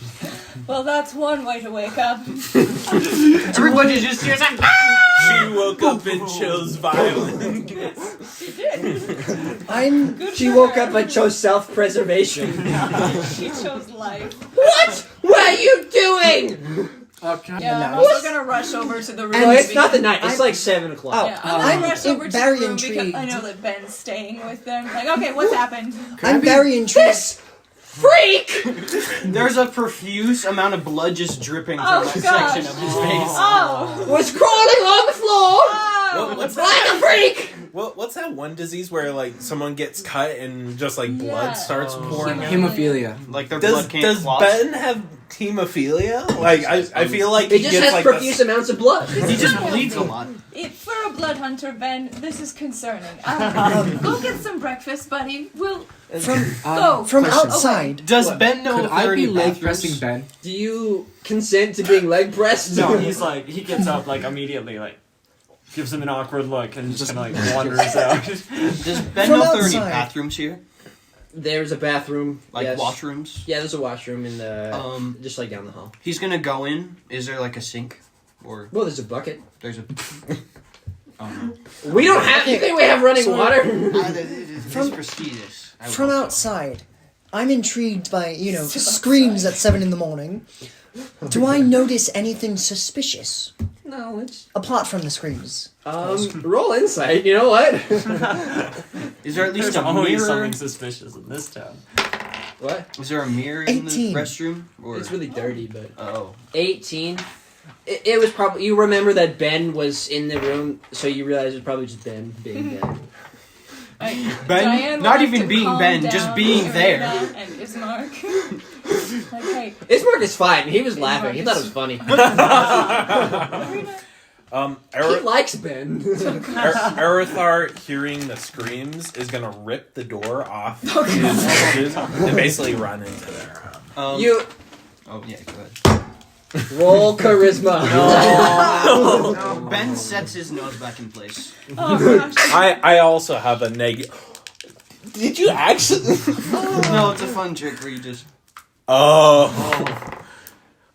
Well, that's one way to wake up. Everybody just hears like, She woke up and chose violence. She did. She woke up and chose self-preservation. She chose life. What? What are you doing? Yeah, I'm also gonna rush over to the room. No, it's not the because- night. It's like 7 o'clock. Yeah, I'm gonna rush over to the very room because intrigued. I know that Ben's staying with them. Like, okay, what's happened? I'm very intrigued. This freak! there's a profuse amount of blood just dripping from Oh, that gosh. section of his face. Oh! Was crawling on the floor What's like that? a freak! What's that one disease where like someone gets cut and just like blood Yeah. starts pouring out? Hemophilia. Like their Does blood can't clot. Ben have hemophilia? Like I feel like He he just gets has like profuse amounts of blood. He just bleeds a lot. For a blood hunter, Ben, this is concerning. Go get some breakfast, buddy. We'll go. From Question. outside. Does Ben know Could if there I are be any leg bathrooms? pressing Ben? Do you consent to being leg pressed? No, he's like, he gets up like immediately, like, gives him an awkward look and just kind of like wanders out. Does Ben From know if there are any outside. bathrooms here? There's a bathroom. Like yes. washrooms? Yeah, there's a washroom in the just like down the hall. He's gonna go in. Is there like a sink? Or Well, there's a bucket. there's a... Oh no. We don't have. You think we have running water? This is prestigious. I From will. outside. I'm intrigued by, screams at 7 in. Do I notice anything suspicious? No, it's Apart from the screams. roll insight. You know what? Is there at least There's a always mirror? something suspicious in this town. What? Is there a mirror in the 18. restroom? Or It's really dirty, but oh, 18. It was probably you remember that Ben was in the room, so you realize it was probably just Ben being Ben. Ben, Diane not would like even to being calm Ben, down just being there. Irina and Ismark. Like, hey, Ismark is fine. He was laughing. He Ismark thought it is- was funny. Irina, He likes Ben. Aerithar, hearing the screams, is gonna rip the door off his hinges and basically run into their home. You Oh yeah, go ahead. roll charisma. Ben sets his nose back in place. oh gosh. I also have a negative. Did you actually? No, it's a fun trick where you just. Oh.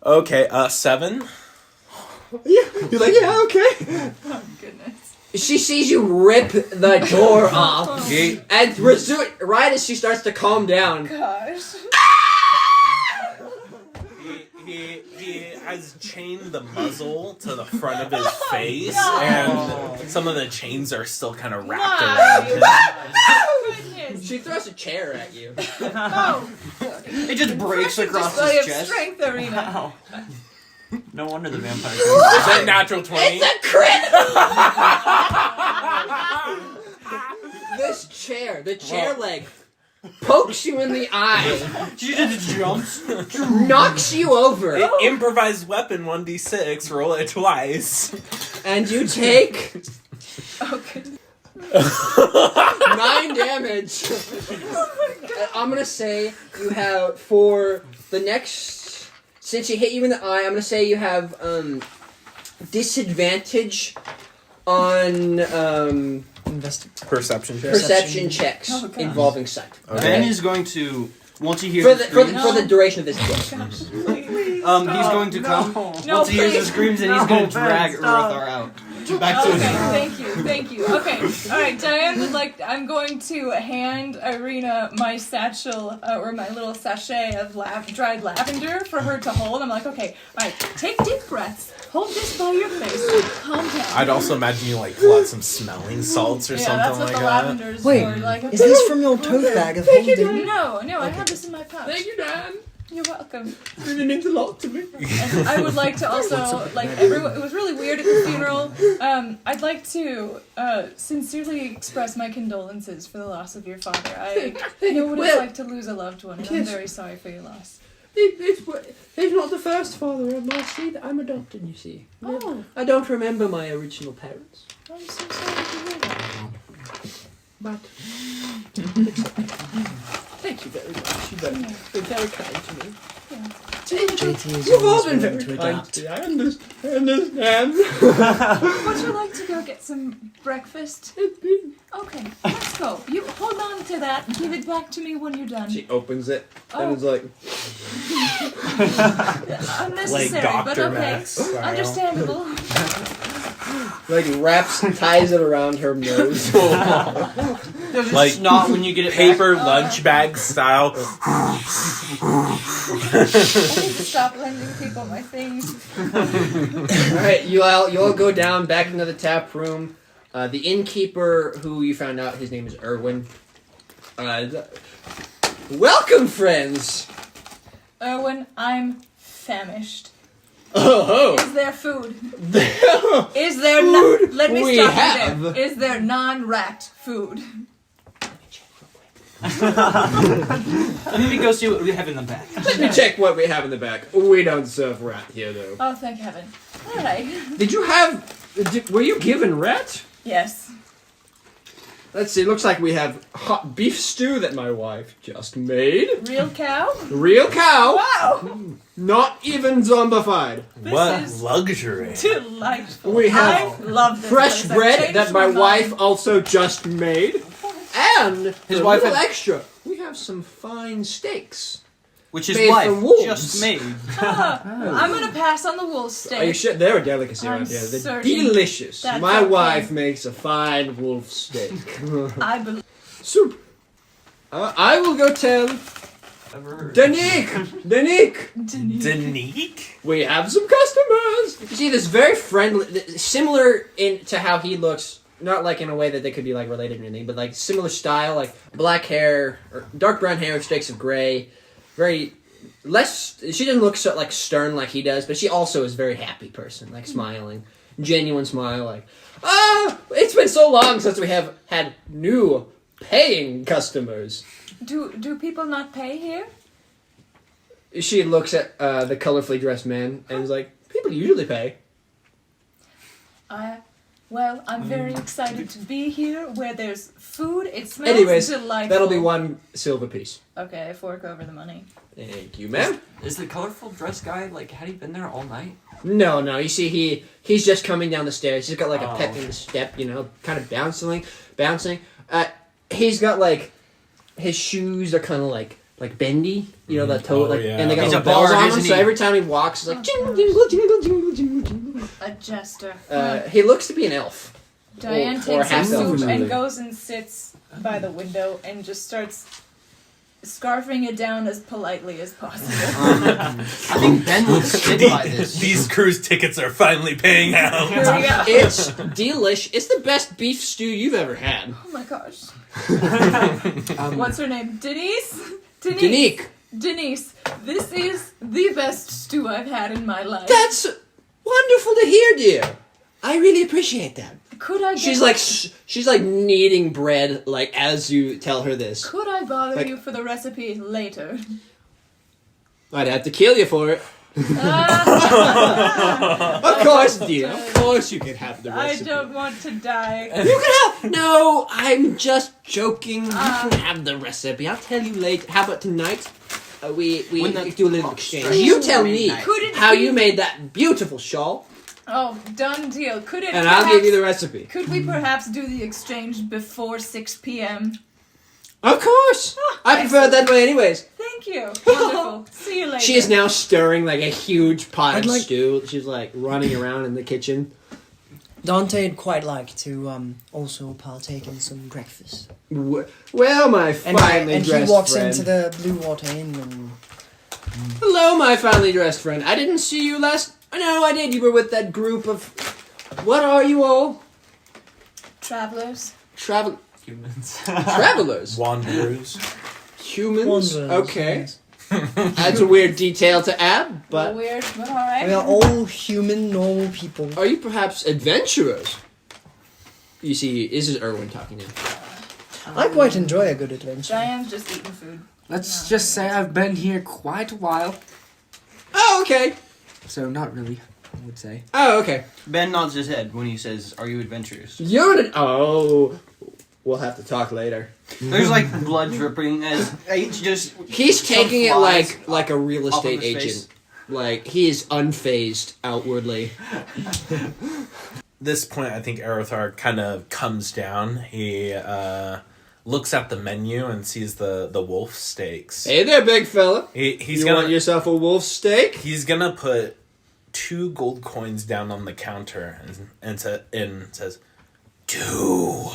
Okay. 7. You're like, yeah, okay. Oh goodness. She sees you rip the door off, He, and right as she starts to calm down, Gosh. He has chained the muzzle to the front of his face, no. and some of the chains are still kind of wrapped My around him. goodness. she throws a chair at you. Oh. it just breaks across Display his of chest. strength, Irina. Wow. No wonder the vampire. Is that natural 20? It's a crit! This chair, the chair leg, pokes you in the eye, She just jumps. knocks you over, Improvised weapon 1d6. Roll it twice. and you take Oh goodness. 9 damage. I'm gonna say you have, for the next, since she hit you in the eye, I'm gonna say you have disadvantage on Perception check. perception checks Oh, God. involving sight. Ben is going to once he hears For the the, for, the, screams, for the duration of this game. Gosh, please. he's going to come. No, Once he hears the please. screams, and he's going to drag Aerithar out. Back to Okay, his thank you. Okay, alright, Diane would like, I'm going to hand Irina my satchel, or my little sachet of dried lavender for her to hold. I'm like, okay, alright, take deep breaths, hold this by your face, calm down. I'd also imagine you like pull out some smelling salts or yeah, something that's what like the that. lavender's Wait, for. Like, Is this from your tote bag of holding? No, I have this in my pouch. Thank you, Dan. You're welcome. It means a lot to me. And I would like to also, like, everyone, it was really weird at the funeral. I'd like to sincerely express my condolences for the loss of your father. I know what it's like to lose a loved one, and I'm very sorry for your loss. He's not the first father of my seed. I'm adopted, you see. Oh, I don't remember my original parents. I'm so sorry to hear that. But thank you very much. You're very kind to me. JT is You've all always been willing very to kind adapt. to me. I understand. Would you like to go get some breakfast? Okay, let's go. You hold on to that and give it back to me when you're done. She opens it Oh. and is like, Unnecessary, Like but Dr. okay. Max style. Understandable. ties it around her nose. There's Like, snot when you get it Paper lunch bag style. I need to stop lending people my things. Alright, you all go down back into the tap room. The innkeeper, who you found out his name is Erwin. Welcome, friends! Erwin, I'm famished. Oh, Is there food? ho! Is there Food let me we stop you have. there. Is there non-rat food? Let me go see what we have in the back. Let me check what we have in the back. We don't serve rat here, though. Oh, thank heaven. All right. Were you given rat? Yes. Let's see, looks like we have hot beef stew that my wife just made. Real cow? Real cow. Wow. Not even zombified. What is luxury. Delightful. We have I love this fresh place. I've bread changed that my mind. wife also just made. And His a wife little had- extra. We have some fine steaks. Which his Made wife from wolves. just made. I'm gonna pass on the wolf Are you steak. sure? They're a delicacy I'm right there. They're certain delicious. that's My okay. wife makes a fine wolf steak. I believe. Soup. I will go tell Ever heard? Danique. Danique? We have some customers. You see, this very friendly, similar to how he looks. Not like in a way that they could be like related or anything, but like similar style, like black hair or dark brown hair with streaks of gray. Very less. She doesn't look so like stern like he does, but she also is a very happy person, like smiling, genuine smile. Like, it's been so long since we have had new paying customers. Do people not pay here? She looks at the colorfully dressed man and is like, people usually pay. Well, I'm very excited to be here where there's food. It smells Anyways, delightful. that'll be 1 silver piece. Okay, I fork over the money. Thank you, ma'am. Is the colorful dress guy, like, had he been there all night? No. You see, he's just coming down the stairs. He's got like a Oh. pep in his step, kind of bouncing. He's got like his shoes are kind of like bendy, the toe, Oh, yeah. and they got He's little a balls bard, on them. isn't So he? every time he walks, it's like jingle, jingle, jingle, jingle, jingle, jingle. A jester. He looks to be an elf. Diane or takes her half-elf or soup and something. goes and sits by the window and just starts scarfing it down as politely as possible. I think Ben would sit by this. These cruise tickets are finally paying out. Here we go. It's delish. It's the best beef stew you've ever had. Oh my gosh. What's her name? Denise? Danique. Denise, this is the best stew I've had in my life. That's wonderful to hear, dear. I really appreciate that. Could I get She's like kneading bread like as you tell her this. Could I bother like- you for the recipe later? I'd have to kill you for it. Ah, Of course, dear. Of course you can have the I recipe. don't want to die. You can have. No, I'm just joking. You can have the recipe. I'll tell you later. How about tonight? We When the- do a little exchange. You tell me Could it how be- you made that beautiful shawl, Oh, done deal. Could it and I'll give you the recipe. Could we perhaps do the exchange before 6 p.m.? Of course. I prefer it that way, anyways. Thank you. Wonderful. See you later. She is now stirring like a huge pot I'd of like- stew. She's like running around in the kitchen. Dante'd quite like to also partake in some breakfast. Well, my And, finely and he dressed walks friend. into the Blue Water Inn and Hello, my finely dressed friend. I didn't see you last. No, I did. You were with that group of. What are you all? Travelers. Humans. Travelers. Wanderers. Humans. wanderers. Okay. yes. That's a weird detail to add, but Weird, but alright. We are all human, normal people. are you perhaps adventurers? You see, this is Erwin talking to him. I quite enjoy a good adventure. Diane's just eating food. Let's just say I've been here quite a while. Oh, okay. So not really, I would say. Oh, okay. Ben nods his head when he says, "Are you adventurous?" You're an. Oh. We'll have to talk later. There's like blood dripping as H just. He's some taking it flies like a real up on estate his face. agent. Like, he is unfazed outwardly. This point, I think Arothar kind of comes down. He looks at the menu and sees the wolf steaks. Hey there, big fella. He's You gonna want yourself a wolf steak? he's gonna put 2 gold coins down on the counter and says, 2.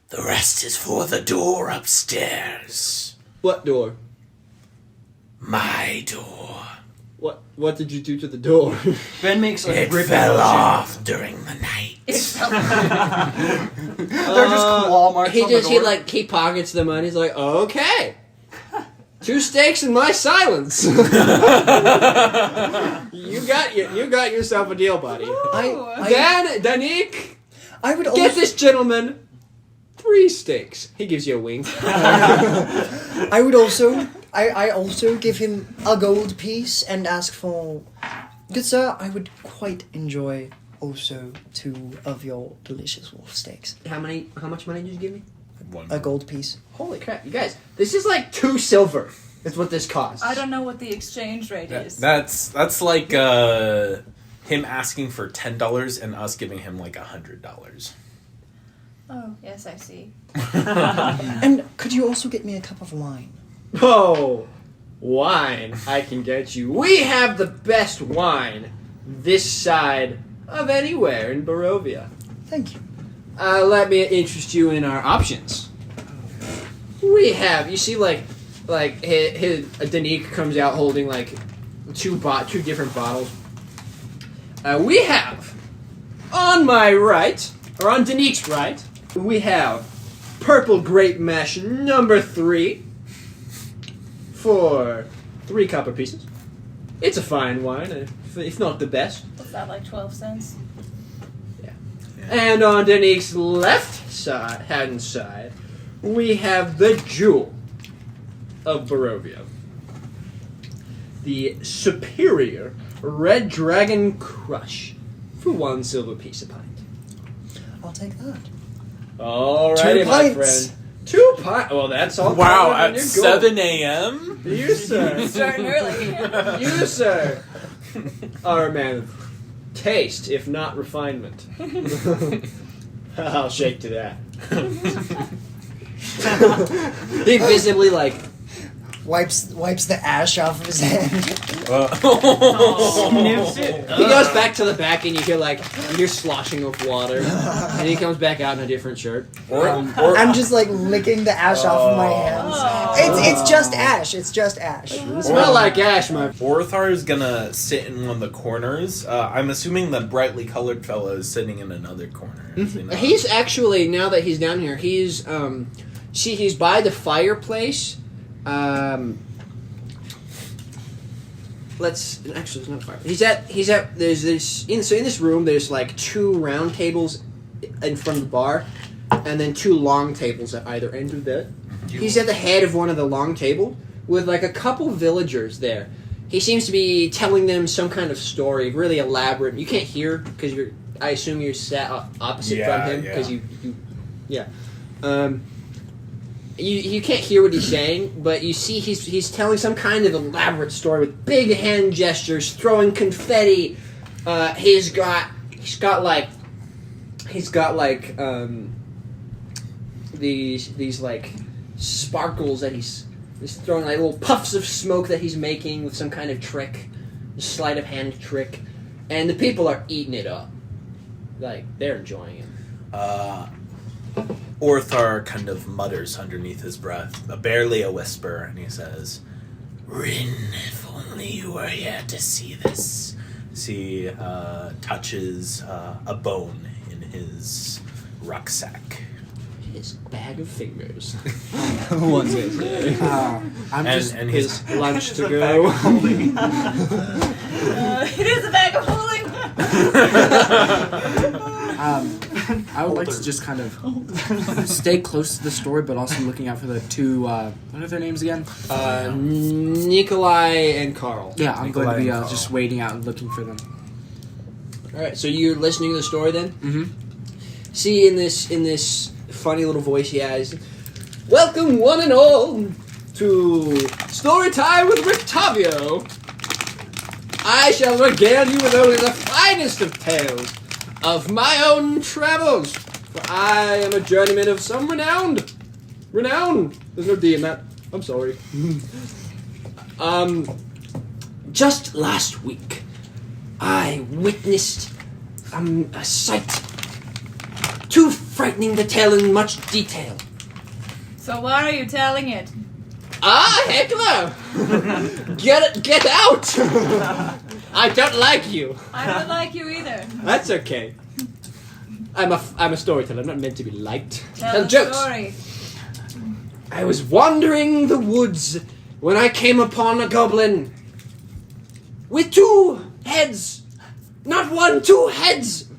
The rest is for the door upstairs. What door? My door. What did you do to the door? Ben makes a It rip fell motion. off during the night. They're just claw marks he on the just he door. like he pockets the money. He's like, okay, 2 steaks in my silence. you got yourself a deal, buddy. Oh. I Danique, would get also, this gentleman 3 steaks. He gives you a wink. I would also, I also give him a gold piece and ask for, good sir, I would quite enjoy also 2 of your delicious wolf steaks. How much money did you give me? A gold piece. Holy crap, you guys. This is like 2 silver. That's what this costs. I don't know what the exchange rate is. That's like him asking for $10 and us giving him like $100. Oh, yes, I see. And could you also get me a cup of wine? Oh, wine I can get you. We have the best wine this side of anywhere in Barovia. Thank you. Let me interest you in our options. We have, you see, like Danique comes out holding like two different bottles. We have on my right, or on Danique's right, we have purple grape mash number 3 for 3 copper pieces. It's a fine wine, if not the best. What's that, like 12 cents? And on Danique's hand side, we have the jewel of Barovia. The superior Red Dragon Crush for 1 silver piece a pint. I'll take that. Alrighty, 2 my pints. friend. 2 pints. Well, that's all. Wow, covered in at your 7 a.m.? gold. You, sir. Starting early. You, sir, are a man of taste, if not refinement. I'll shake to that. He visibly, like, Wipes the ash off of his hand. Sniffs it. he goes back to the back and you hear sloshing of water. And he comes back out in a different shirt. Or I'm just like licking the ash off of my hands. It's just ash. It's just ash. Smell like ash, my Orthar is gonna sit in one of the corners. I'm assuming the brightly colored fellow is sitting in another corner. Is he not? He's actually, now that he's down here, he's by the fireplace. It's not a fire. There's this, in this room, there's like 2 round tables in front of the bar, and then 2 long tables at either end of that. He's at the head of one of the long table with like a couple villagers there. He seems to be telling them some kind of story, really elaborate. You can't hear because I assume you're sat opposite from him because You can't hear what he's saying, but you see he's telling some kind of elaborate story with big hand gestures, throwing confetti. He's got these like sparkles that he's throwing, like little puffs of smoke that he's making with some kind of trick, sleight of hand trick, and the people are eating it up, like they're enjoying it. Orthar kind of mutters underneath his breath, barely a whisper, and he says, Rin, if only you were here to see this. he touches a bone in his rucksack. His bag of fingers. I'm just And His lunch to go. It is a bag of holding. I would like to just kind of stay close to the story, but also looking out for the 2. What are their names again? Nikolai and Carl. Yeah, I'm going to be Nikolai and just Carl. waiting out and looking for them. All right, so you're listening to the story then? Mm-hmm. See, in this funny little voice he has, welcome one and all to Story Time with Rictavio. I shall regale you with only the finest of tales of my own travels, for I am a journeyman of some renown. There's no D in that. I'm sorry. Just last week, I witnessed a sight too frightening to tell in much detail. So why are you telling it? Heckler! Get out! I don't like you. I don't like you either. That's okay. I'm a storyteller. I'm not meant to be liked. Tell the jokes. story. I was wandering the woods when I came upon a goblin with 2 heads. Not 1, 2 heads.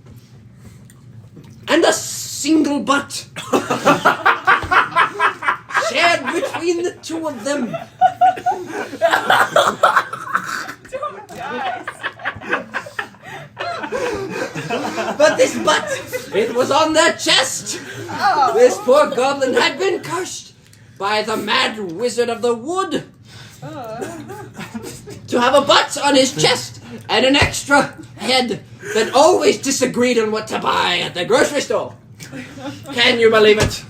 And a single butt shared between the two of them. Don't die. But this butt, it was on their chest. This poor goblin had been cursed by the mad wizard of the wood to have a butt on his chest and an extra head that always disagreed on what to buy at the grocery store. Can you believe it?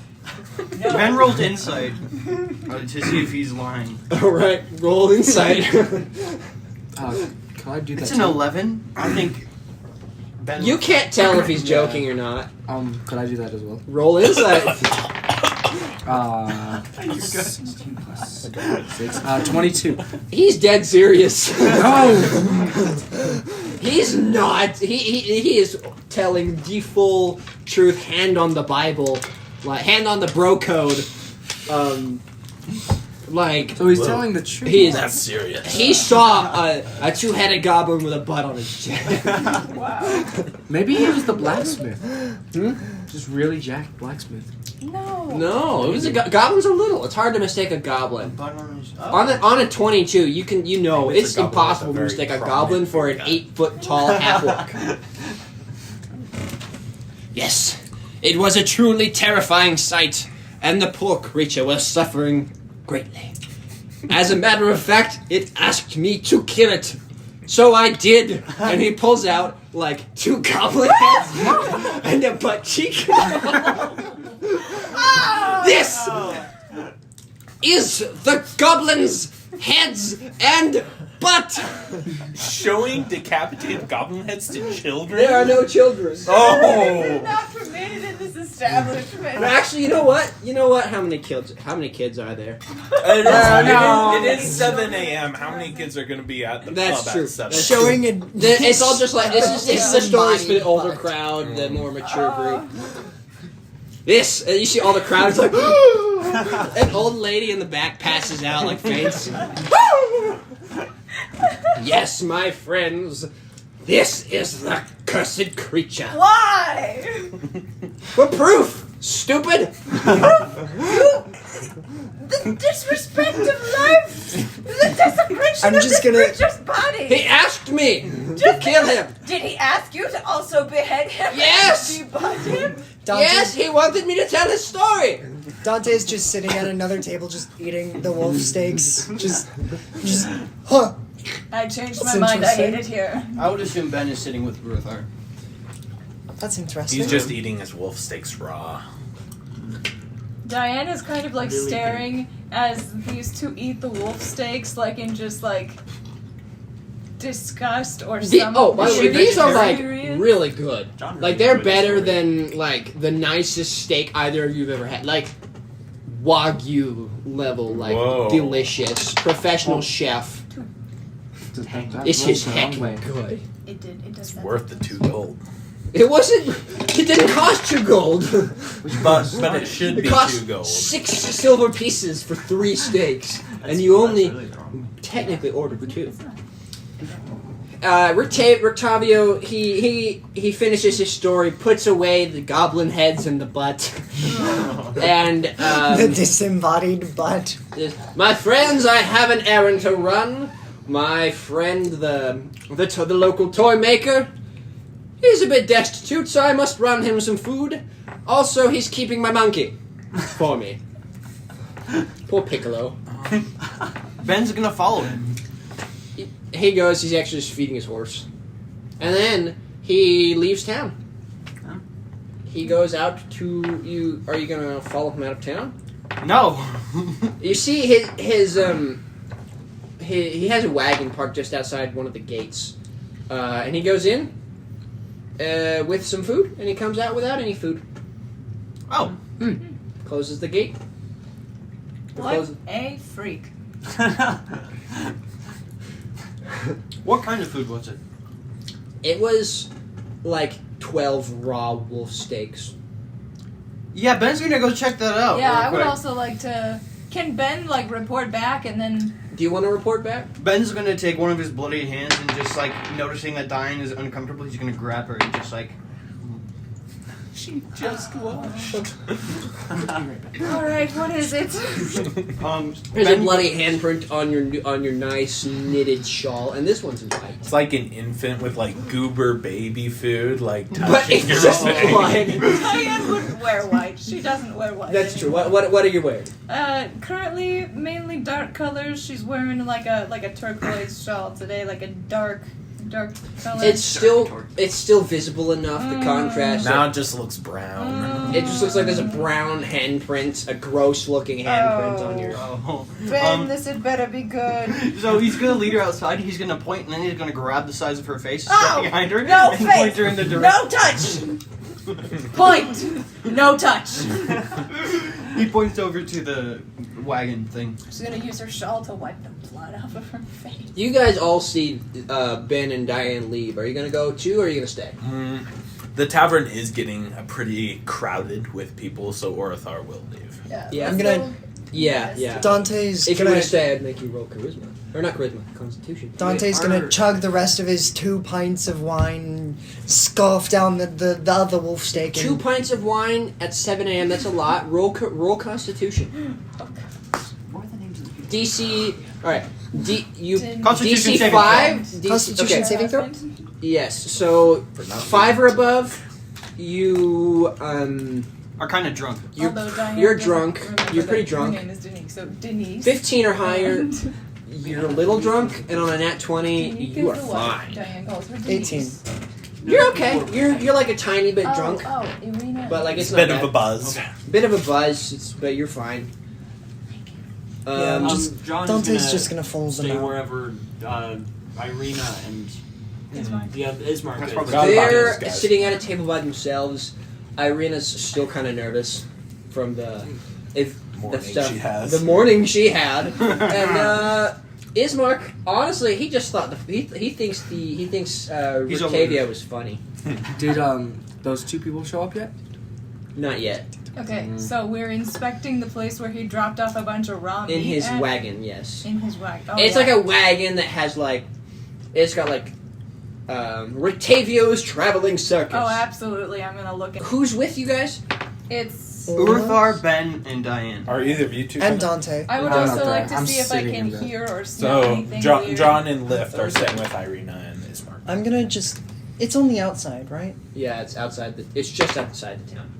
Ben rolled insight to see if he's lying. Alright, roll insight. Can I do that? It's an 11. I think Ben. You can't tell if he's joking or not. Could I do that as well? Roll insight. 16 plus 6. 22. He's dead serious. No! He's not. He is telling the full truth, hand on the Bible, like hand on the bro code. Like So he's telling the truth. That's serious. he saw a two-headed goblin with a butt on his chest. Wow. Maybe he was the blacksmith. Just really jacked blacksmith. No. No, it was a goblins are little. It's hard to mistake a goblin. Oh. On a 22, you know It's it's a goblin impossible with a to very mistake a prominent goblin for an forehead. 8-foot tall half-orc. Yes, it was a truly terrifying sight, and the poor creature was suffering greatly. As a matter of fact, it asked me to kill it. So I did, and he pulls out like 2 goblin heads and a butt cheek. This is the goblin's heads and butt. Showing decapitated goblin heads to children? There are no children. Oh! Not permitted in this establishment. Actually, you know what? How many kids are there? It is 7 a.m. How many kids are going to be at the That's club true. at 7? That's Showing it. It's all just like it's the stories for the older Body. crowd, the more mature group. This, you see all the crowd is like, an old lady in the back passes out like faints. Yes, my friends, this is the cursed creature. Why? For proof, stupid. The disrespect of life. The desecration I'm of just this gonna- creature's body. He asked me to kill him. Did he ask you to also behead him? Yes. And debug him? Dante, Yes, he wanted me to tell his story. Dante's just sitting at another table, just eating the wolf steaks. Just, huh. I changed my That's mind. I hate interesting. it here. I would assume Ben is sitting with Ruthar. That's interesting. He's just eating his wolf steaks raw. Diane is kind of like Really staring as these two eat the wolf steaks, like in just like disgust or some. By the way, these are like experience. really good. John Like really they're enjoyed the better story. than like the nicest steak either of you've ever had. Like Wagyu level, like Whoa. delicious. Professional chef. It's just heckin' good. It did. It does. It's that. worth the 2 gold. It wasn't. It didn't cost 2 gold. But it should It be cost 2 gold. 6 silver pieces for 3 steaks, and you only technically ordered 2. Rictavio, he finishes his story, puts away the goblin heads and the butt, and The disembodied butt. my friends, I have an errand to run. My friend, the local toy maker, he's a bit destitute, so I must run him some food. Also, he's keeping my monkey for me. Poor Piccolo. Ben's gonna follow him. He goes, he's actually just feeding his horse. And then he leaves town. He goes out to you. Are you gonna follow him out of town? No. You see he has a wagon parked just outside one of the gates. And he goes in with some food, and he comes out without any food. Oh. Closes the gate. What a freak. What kind of food was it? It was like 12 raw wolf steaks. Yeah, Ben's gonna go check that out. Yeah, real I would quick. also like to. Can Ben like report back and then? Do you want to report back? Ben's gonna take one of his bloody hands and just like noticing that Diane is uncomfortable, he's gonna grab her and just like She just washed. Alright, what is it? There's a bloody handprint on your nice knitted shawl, and this one's white. It's like an infant with like goober baby food, like But touching it's your just face. white. Diane wouldn't wear white. She doesn't wear white. That's true. What are you wearing? Currently mainly dark colors. She's wearing like a turquoise shawl today, like a dark color. It's still visible enough. The contrast. Now it just looks brown. It just looks like there's a brown handprint, a gross looking handprint on your. Oh. Ben, this had better be good. So he's gonna lead her outside. He's gonna point, and then he's gonna grab the sides of her face, Oh, step behind her, no and face. point her in the direction. No touch. Point. No touch. He points over to the wagon thing. She's gonna use her shawl to wipe the blood off of her face. You guys all see Ben and Diane leave. Are you gonna go too, or are you gonna stay? The tavern is getting pretty crowded with people, so Orithar will leave. Yeah, I'm gonna- Yeah. Dante's If you gonna want to stay, I'd make you roll charisma, or not charisma, Constitution. Dante's gonna chug the rest of his 2 pints of wine, scarf down the other wolf steak. 2 pints of wine at 7 a.m. That's a lot. Roll Constitution. What are the names of the people? DC. All right. Constitution DC saving 5. throw. DC, Constitution okay. saving throw. Yes. So For not 5 or above, you Are kind of drunk. You're- Although Diane you're doesn't drunk. remember You're pretty that drunk. Her name is Denise, so Denise. 15 or higher, you're a little drunk, and on a nat 20, Denise you are is the wife. fine. Diane calls her 18. Denise. You're okay. You're like a tiny bit drunk, Oh, Irina. but like it's It's a not bit of bad. a buzz. Bit of a buzz, but you're fine. John's Dante's just gonna follow them stay out. wherever Irina and Ismark. Ismark That's is. probably- Forgot about They're these guys. sitting at a table by themselves. Irina's still kind of nervous from the Morning stuff, she has. the morning she had, and Ismark. Honestly, he just thought he thinks He's Rictavia was funny. Did those 2 people show up yet? Not yet. Okay, so we're inspecting the place where he dropped off a bunch of raw meat In his at? wagon, yes. In his wagon. Oh, It's yeah. like a wagon that has it's got Rictavio's traveling circus. Oh, absolutely. I'm gonna look at. Who's with you guys? It's. Urthar, Ben, and Diane. Are either of you two And coming? Dante. I would I'm also not like there. to I'm see if I sitting can in the- hear or smell So anything weird. John and Lift are staying with Irina and Ismark. I'm gonna just. It's on the outside, right? Yeah, it's outside. It's just outside the town.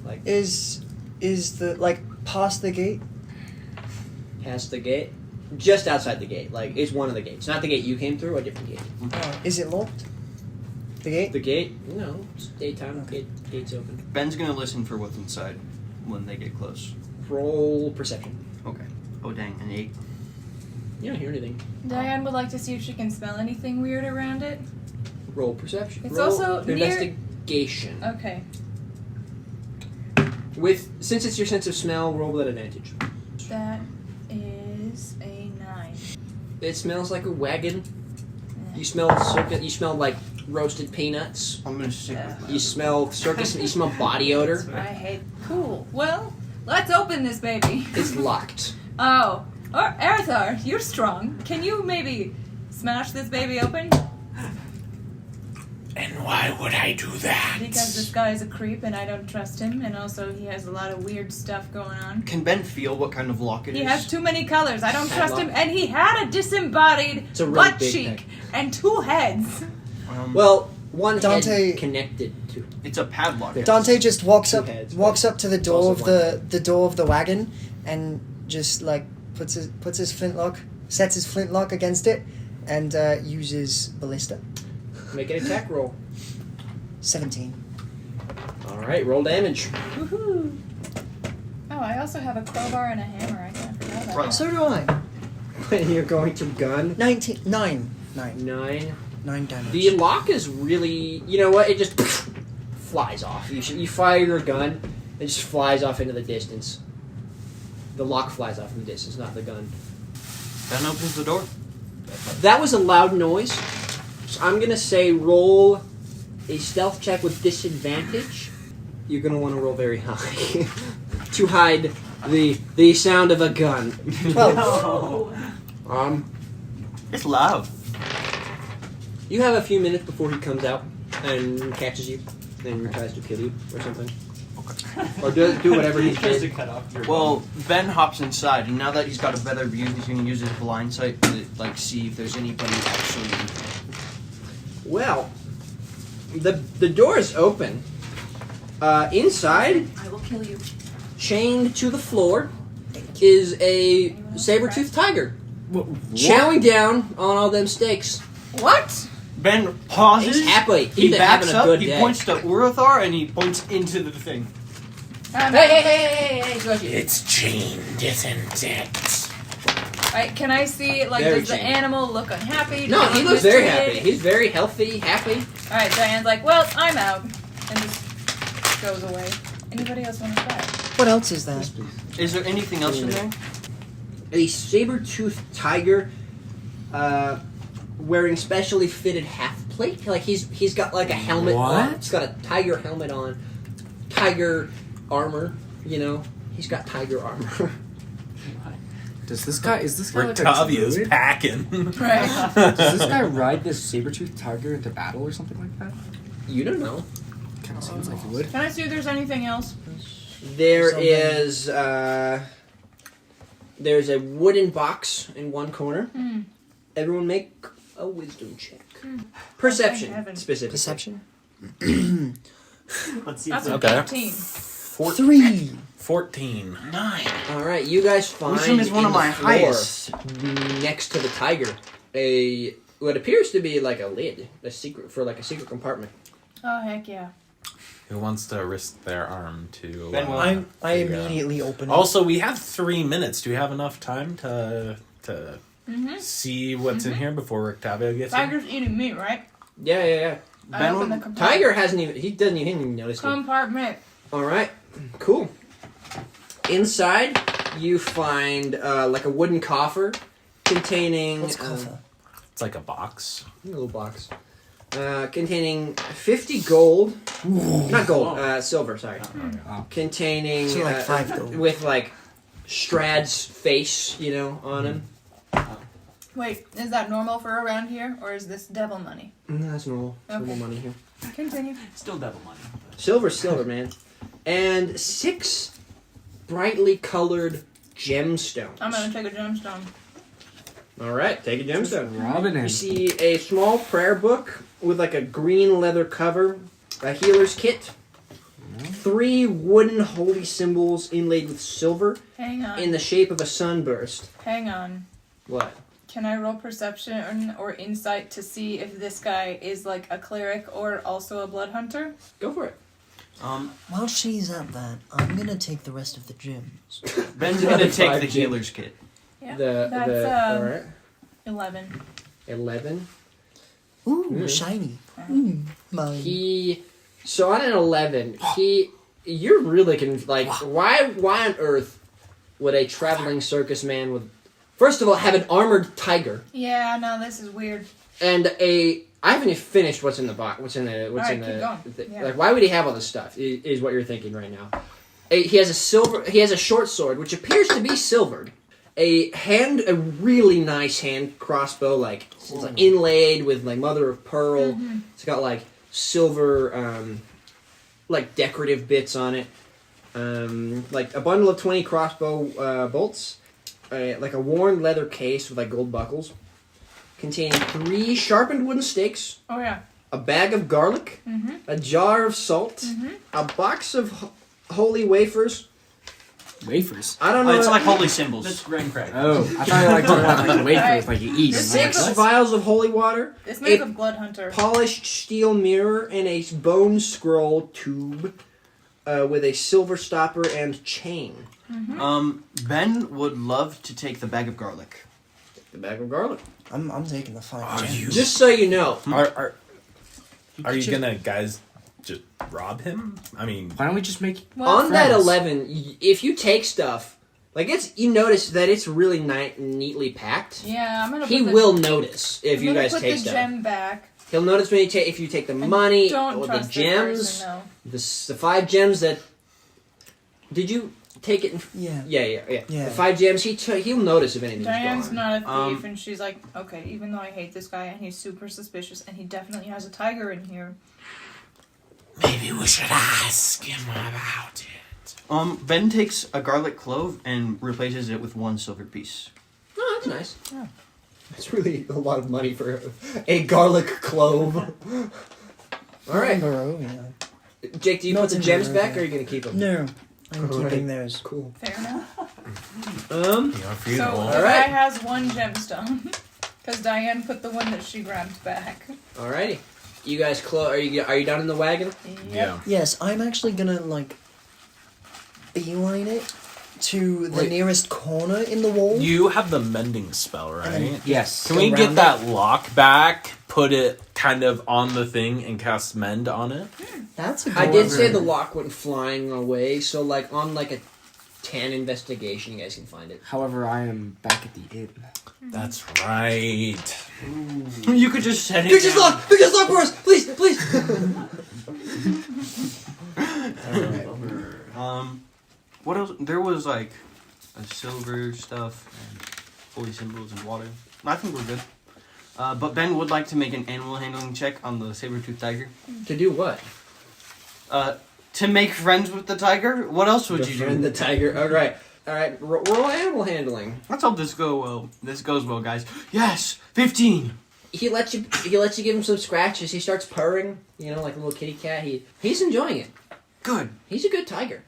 Is the past the gate? Past the gate, just outside the gate. It's one of the gates, not the gate you came through. A different gate. Is it locked? The gate? The gate? No, it's daytime. Gate's open. Ben's gonna listen for what's inside when they get close. Roll perception. Okay. Oh dang, an 8. You don't hear anything. Diane would like to see if she can smell anything weird around it. Roll perception. It's Roll also near- investigation. Okay. Since it's your sense of smell, roll with advantage. That is a 9. It smells like a wagon. You smell circus. You smell like roasted peanuts. I'm gonna stick with my You smell circus. You smell body odor. I hate. Cool. Well, let's open this baby. It's locked. Oh, Arthur, you're strong. Can you maybe smash this baby open? And why would I do that? Because this guy is a creep and I don't trust him, and also he has a lot of weird stuff going on. Can Ben feel what kind of lock it is? He has too many colors. I don't trust him, Padlock. and he had a disembodied It's a really butt big cheek thing. and 2 heads. Well, one Dante- head connected to. It's a padlock. Dante just walks Two up heads, to the door also of the door of the wagon and just puts his flintlock, sets his flintlock against it, and uses ballista. Make an attack roll. 17. All right, roll damage. Woohoo! Oh, I also have a crowbar and a hammer. I can't forget about Right. that. So do I. When you're going to gun 19. 9 9. damage. The lock is really. You know what? It just flies off. You fire your gun, it just flies off into the distance. The lock flies off in the distance, not the gun. Ben opens the door. That was a loud noise. So I'm gonna say roll a stealth check with disadvantage. You're gonna want to roll very high to hide the sound of a gun. 12. It's loud. You have a few minutes before he comes out and catches you and tries to kill you or something. Or do whatever he's Just to doing. cut off your. Well, Ben hops inside, and now that he's got a better view, he's going to use his blind sight to like see if there's anybody actually. Well, the door is open. Inside, I will kill you. chained to the floor, is a saber-toothed tiger. Chowing down on all them steaks. What? Ben pauses. He's happy. He He's backs having a up. good He day. points to Urathar, and he points into the thing. Hey, Gushy. It's chained, isn't it? Right, can I see, like, Very does the chained. animal look unhappy? No, Does he look looks very mistreated? happy. He's very healthy, happy. Alright, Diane's like, well, I'm out. And just goes away. Anybody else want to try? What else is there? Is there anything else in there? A saber-toothed tiger, wearing specially fitted half plate. Like he's got like a helmet on. What? He's got a tiger helmet on. Tiger armor, you know. He's got tiger armor. Is this guy like a Rictavia's druid? packing. Right. Does this guy ride this saber-toothed tiger into battle or something like that? You don't know. Kind of seems like he would. Can I see if there's anything else? There Something. is there's a wooden box in one corner. Everyone make a wisdom check. Perception, Thank heaven. specifically. Perception? Let's see. That's If a Okay. 15. 3. 14. 9. All right, you guys find Wisdom is one in of the my floor, highest. next to the tiger, what appears to be like a lid, a secret compartment. Oh, heck yeah. Who wants to risk their arm to... Ben will. I figure out? immediately open it. Also, we have 3 minutes. Do we have enough time to Mm-hmm. see what's in here before Rictavio gets here? Tiger's eating meat, right? Yeah. I Ben open the will- compartment. Tiger hasn't even. He doesn't even notice you. Compartment. All right, cool. Inside, you find like a wooden coffer containing What's coffer? It's like a box. a little box containing 50 gold, not gold, silver. Sorry, containing So like 5 gold. with like Strahd's face, you know, on him. Wait, is that normal for around here, or is this devil money? That's normal. It's normal Okay. money here. Continue. Still devil money. Silver, man. And 6 brightly colored gemstones. I'm gonna take a gemstone. All right, take a gemstone. Robin You and see a small prayer book with like a green leather cover, a healer's kit, 3 wooden holy symbols inlaid with silver Hang on. in the shape of a sunburst. Hang on. What? Can I roll perception or insight to see if this guy is like a cleric or also a blood hunter? Go for it. While she's at that, I'm gonna take the rest of the gems. Ben's going to take 5 the gems. healer's kit. Yeah. All right. 11. 11. Ooh, shiny. Mine. So on an 11, you're really why on earth would a traveling circus man with, first of all, have an armored tiger Yeah, no, this is weird. and I haven't even finished what's in the box. What's in the Alright, keep going. Yeah. Like, why would he have all this stuff? Is what you're thinking right now. He has a short sword which appears to be silvered. A really nice hand crossbow, it's like inlaid with like mother of pearl. Mm-hmm. It's got like silver, like decorative bits on it. Like a bundle of 20 crossbow bolts. Like a worn leather case with like gold buckles, containing 3 sharpened wooden stakes, Oh, yeah. a bag of garlic, a jar of salt, a box of holy wafers. wafers. I don't know. It's like holy symbols. That's grain crack. Oh, I thought you like talking about like wafers, Alright. like you eat. This I'm like, 6 what? vials of holy water, This man's A- a blood hunter. polished steel mirror, and a bone scroll tube with a silver stopper and chain. Ben would love to take the bag of garlic. The bag of garlic. I'm taking the 5 gems. Just so you know, Are you gonna, guys, just rob him? I mean, Why don't we just make Well, on that friends. 11, if you take stuff, you notice that it's really neatly packed. yeah, I'm gonna He put the, will notice if I'm you gonna guys put take the stuff. gem back. He'll notice if you take the money Don't or the trust gems. this person, The 5 gems that. Did you take it? Yeah. Yeah. Yeah. The 5 gems. He'll notice if no. anything's Diane's gone. not a thief, Um, and she's like, okay, even though I hate this guy and he's super suspicious and he definitely has a tiger in here, Maybe we should ask him about it. Ben takes a garlic clove and replaces it with 1 silver piece. Oh, that's nice. It's really a lot of money for a garlic clove. All right. Barovia. Jake, do you No, put the it's gems in back, there. or are you gonna keep them? No, I'm All keeping right. theirs. Cool. Fair enough. For you So to the hold. All guy right. has 1 gemstone. Because Diane put the one that she grabbed back. Alrighty. You guys are you down in the wagon? Yeah. Yes, I'm actually gonna beeline it to the Wait. nearest corner in the wall. You have the mending spell, right? Yes. Can we Go get round that lock back, put it kind of on the thing, and cast mend on it? That's a good I did one. say the lock went flying away, so on a 10 investigation, you guys can find it. However, I am back at the inn. That's right. You could just set it Fix this down. lock! Fix this lock for us! Please! Please! What else? There was a silver stuff and holy symbols and water. I think we're good. But Ben would like to make an animal handling check on the saber-toothed tiger. To do what? To make friends with the tiger? What else would you Befriend do? the tiger. Alright. Alright, roll animal handling. Let's hope this go well. This goes well, guys. Yes! 15! He lets you give him some scratches. He starts purring, like a little kitty cat. He's enjoying it. Good. He's a good tiger.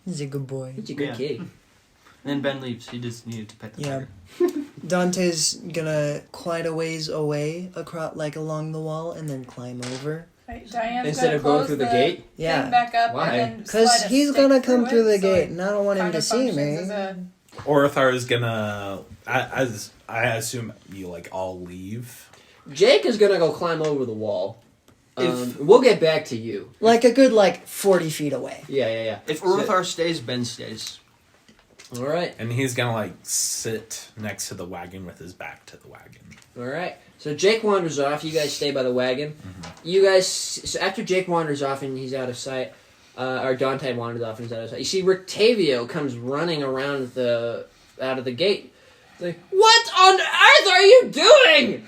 He's a good boy. He's a good Yeah. kitty. Then Ben leaves. He just needed to pet the Yeah. tiger. Dante's gonna quite a ways away, along the wall, and then climb over. Right, Diane's Instead gonna of going close through the gate? thing Yeah. back up Why? and then Because slide a he's stick gonna come through the it, so gate, it and I don't want him kind to of see functions me. as a- Orthar is gonna, as I assume you all leave. Jake is gonna go climb over the wall. We'll get back to you. Like a good 40 feet away. Yeah. If Urthar stays, Ben stays. Alright. And he's gonna sit next to the wagon with his back to the wagon. Alright. So Jake wanders off. You guys stay by the wagon. You guys... So after Jake wanders off and he's out of sight, or Dante wanders off and he's out of sight, you see Rictavio comes running around out of the gate. He's like, what on earth are you doing?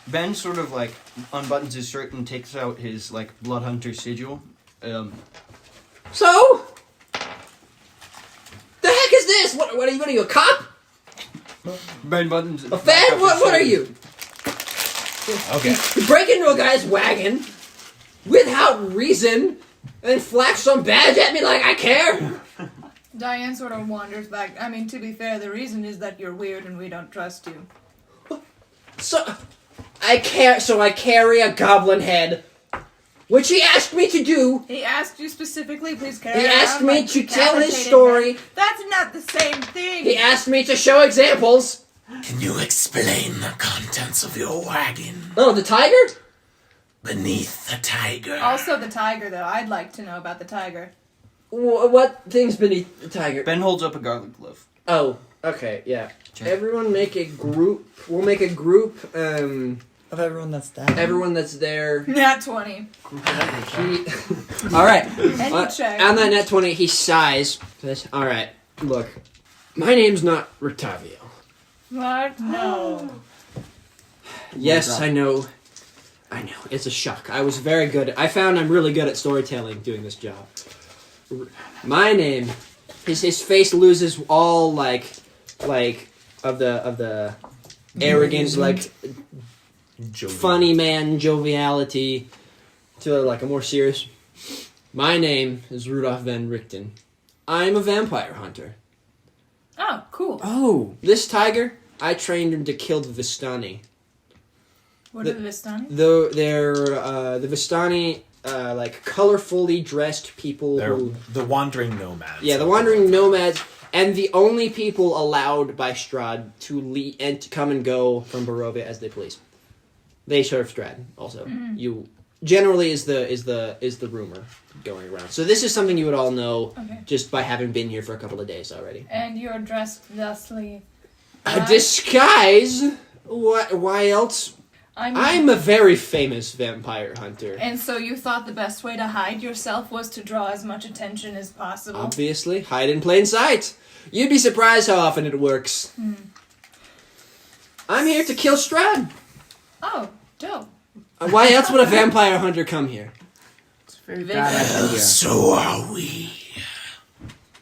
Ben sort of unbuttons his shirt and takes out his blood hunter sigil. So? The heck is this? What are you, a cop? Ben buttons. A fan? What are you? Okay. You break into a guy's wagon without reason and flash some badge at me like I care? Diane sort of wanders back. I mean, to be fair, the reason is that you're weird and we don't trust you. So I carry a goblin head, which he asked me to do. He asked you specifically, please carry He asked around me my to tell his decapitated story. head. That's not the same thing. He asked me to show examples. Can you explain the contents of your wagon? Oh, the tiger? Beneath the tiger. Also the tiger, though. I'd like to know about the tiger. What things beneath the tiger? Ben holds up a garlic glove. Oh, okay, yeah. Check. Everyone make a group. We'll make a group. Of everyone that's down. Everyone that's there. Nat 20. All right. Any check. On that net 20, he sighs. All right. Look, my name's not Rictavio. What? No. Yes, I know. It's a shock. I was very good. I found I'm really good at storytelling doing this job. My name. His face loses all of the arrogance, funny man joviality to a more serious. My name is Rudolph Van Richten. I'm a vampire hunter. Oh, cool. Oh, this tiger, I trained him to kill the Vistani. What are the Vistani? The Vistani, colorfully dressed people They're who... the wandering nomads. Yeah, the wandering nomads, and the only people allowed by Strahd to come and go from Barovia as they please. They serve Strahd also. Mm-hmm. You generally is the rumor going around. So this is something you would all know just by having been here for a couple of days already. And you're dressed thusly. A right? disguise? What? Why else? I'm a very famous vampire hunter. And so you thought the best way to hide yourself was to draw as much attention as possible? Obviously, hide in plain sight. You'd be surprised how often it works. I'm here to kill Strahd. Oh, dope. Why else would a vampire hunter come here? Very bad idea. So are we.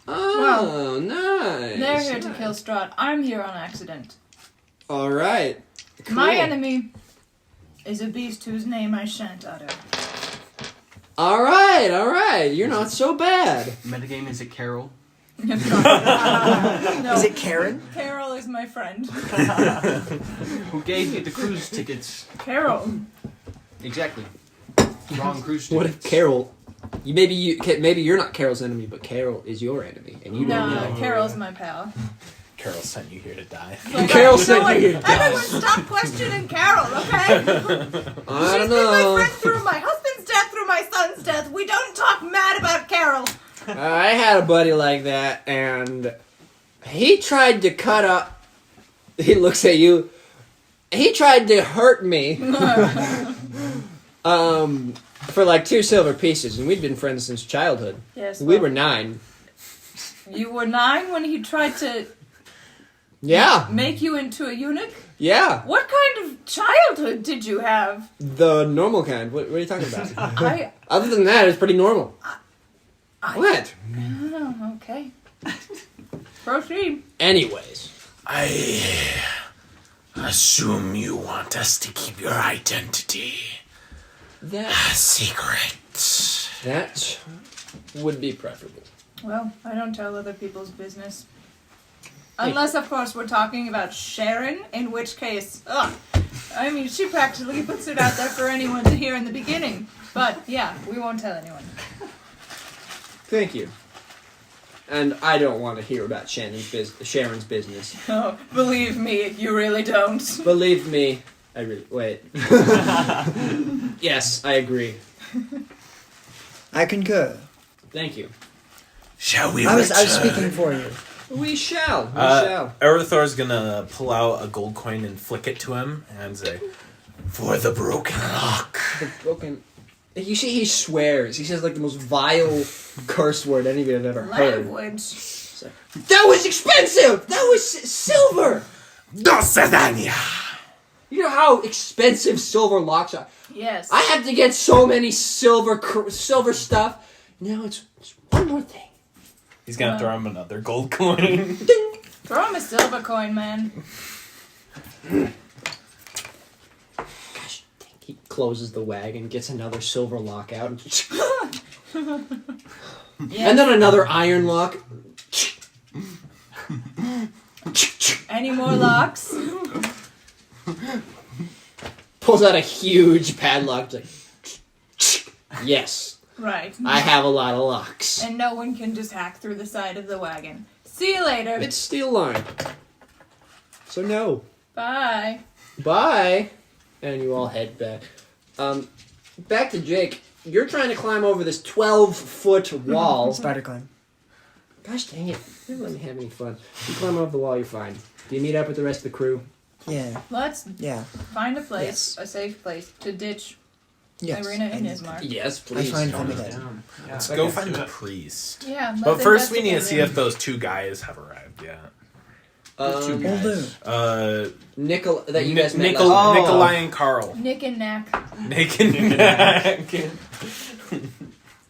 Oh, nice. They're here to kill Strahd. I'm here on accident. All right. Cool. My enemy is a beast whose name I shan't utter. All right. You're not so bad. Metagame, is it Carol? No, Is it Karen? Carol is my friend. Who gave you the cruise tickets? Carol. Exactly. Wrong cruise tickets. What if Carol? Maybe you're not Carol's enemy, but Carol is your enemy, and you don't know. No, Carol's my pal. Carol sent you here to die. Carol sent you here. Everyone stop questioning Carol, okay? I don't She's been my know. friend through my husband's death, through my son's death. We don't talk mad about Carol. I had a buddy like that, and he tried to cut up. He looks at you. He tried to hurt me. For like 2 silver pieces, and we'd been friends since childhood. Yes. We well, were 9. You were 9 when he tried to Yeah. make you into a eunuch? Yeah. What kind of childhood did you have? The normal kind. What are you talking about? I Other than that, it's pretty normal. What? Oh, okay. Proceed. Anyways. I assume you want us to keep your identity a secret. That would be preferable. Well, I don't tell other people's business. Unless, of course, we're talking about Sharon, in which case, I mean, she practically puts it out there for anyone to hear in the beginning. But, yeah, we won't tell anyone. Thank you. And I don't want to hear about Sharon's business. Oh, believe me, you really don't. Believe me, I really... Wait. Yes, I agree. I concur. Thank you. Shall we I was return? speaking for you. We shall. We shall. Erethar's gonna pull out a gold coin and flick it to him and say, For the broken rock. The broken... You see, he swears. He says like the most vile curse word anybody had ever heard. Language. That was expensive! That was silver! Dosadania. You know how expensive silver locks are? Yes. I have to get so many silver stuff. Now it's one more thing. he's gonna throw him another gold coin. Ding! Throw him a silver coin, man. Gosh, dang. He closes the wagon, gets another silver lock out, and then another iron lock. Any more locks? Pulls out a huge padlock. Like, yes, Right. I have a lot of locks. And no one can just hack through the side of the wagon. See you later. It's steel line. So no. Bye. Bye. And you all head back. Back to Jake. You're trying to climb over this 12-foot wall. Spider climb. Gosh dang it. You never let me have any fun. You climb up the wall, you're fine. Do you meet up with the rest of the crew? Yeah. Let's Yeah. find a place, Yes. a safe place, to ditch Yes. Irina and And Ismark. Yes, I please. find funny that. Let's go find the priest. Yeah. But let's first we need to investigate see him. if those 2 guys have arrived yet. Although, That you guys met Nicol- last night. Nikolai and Carl. Nick and Knack. Nick and Knack.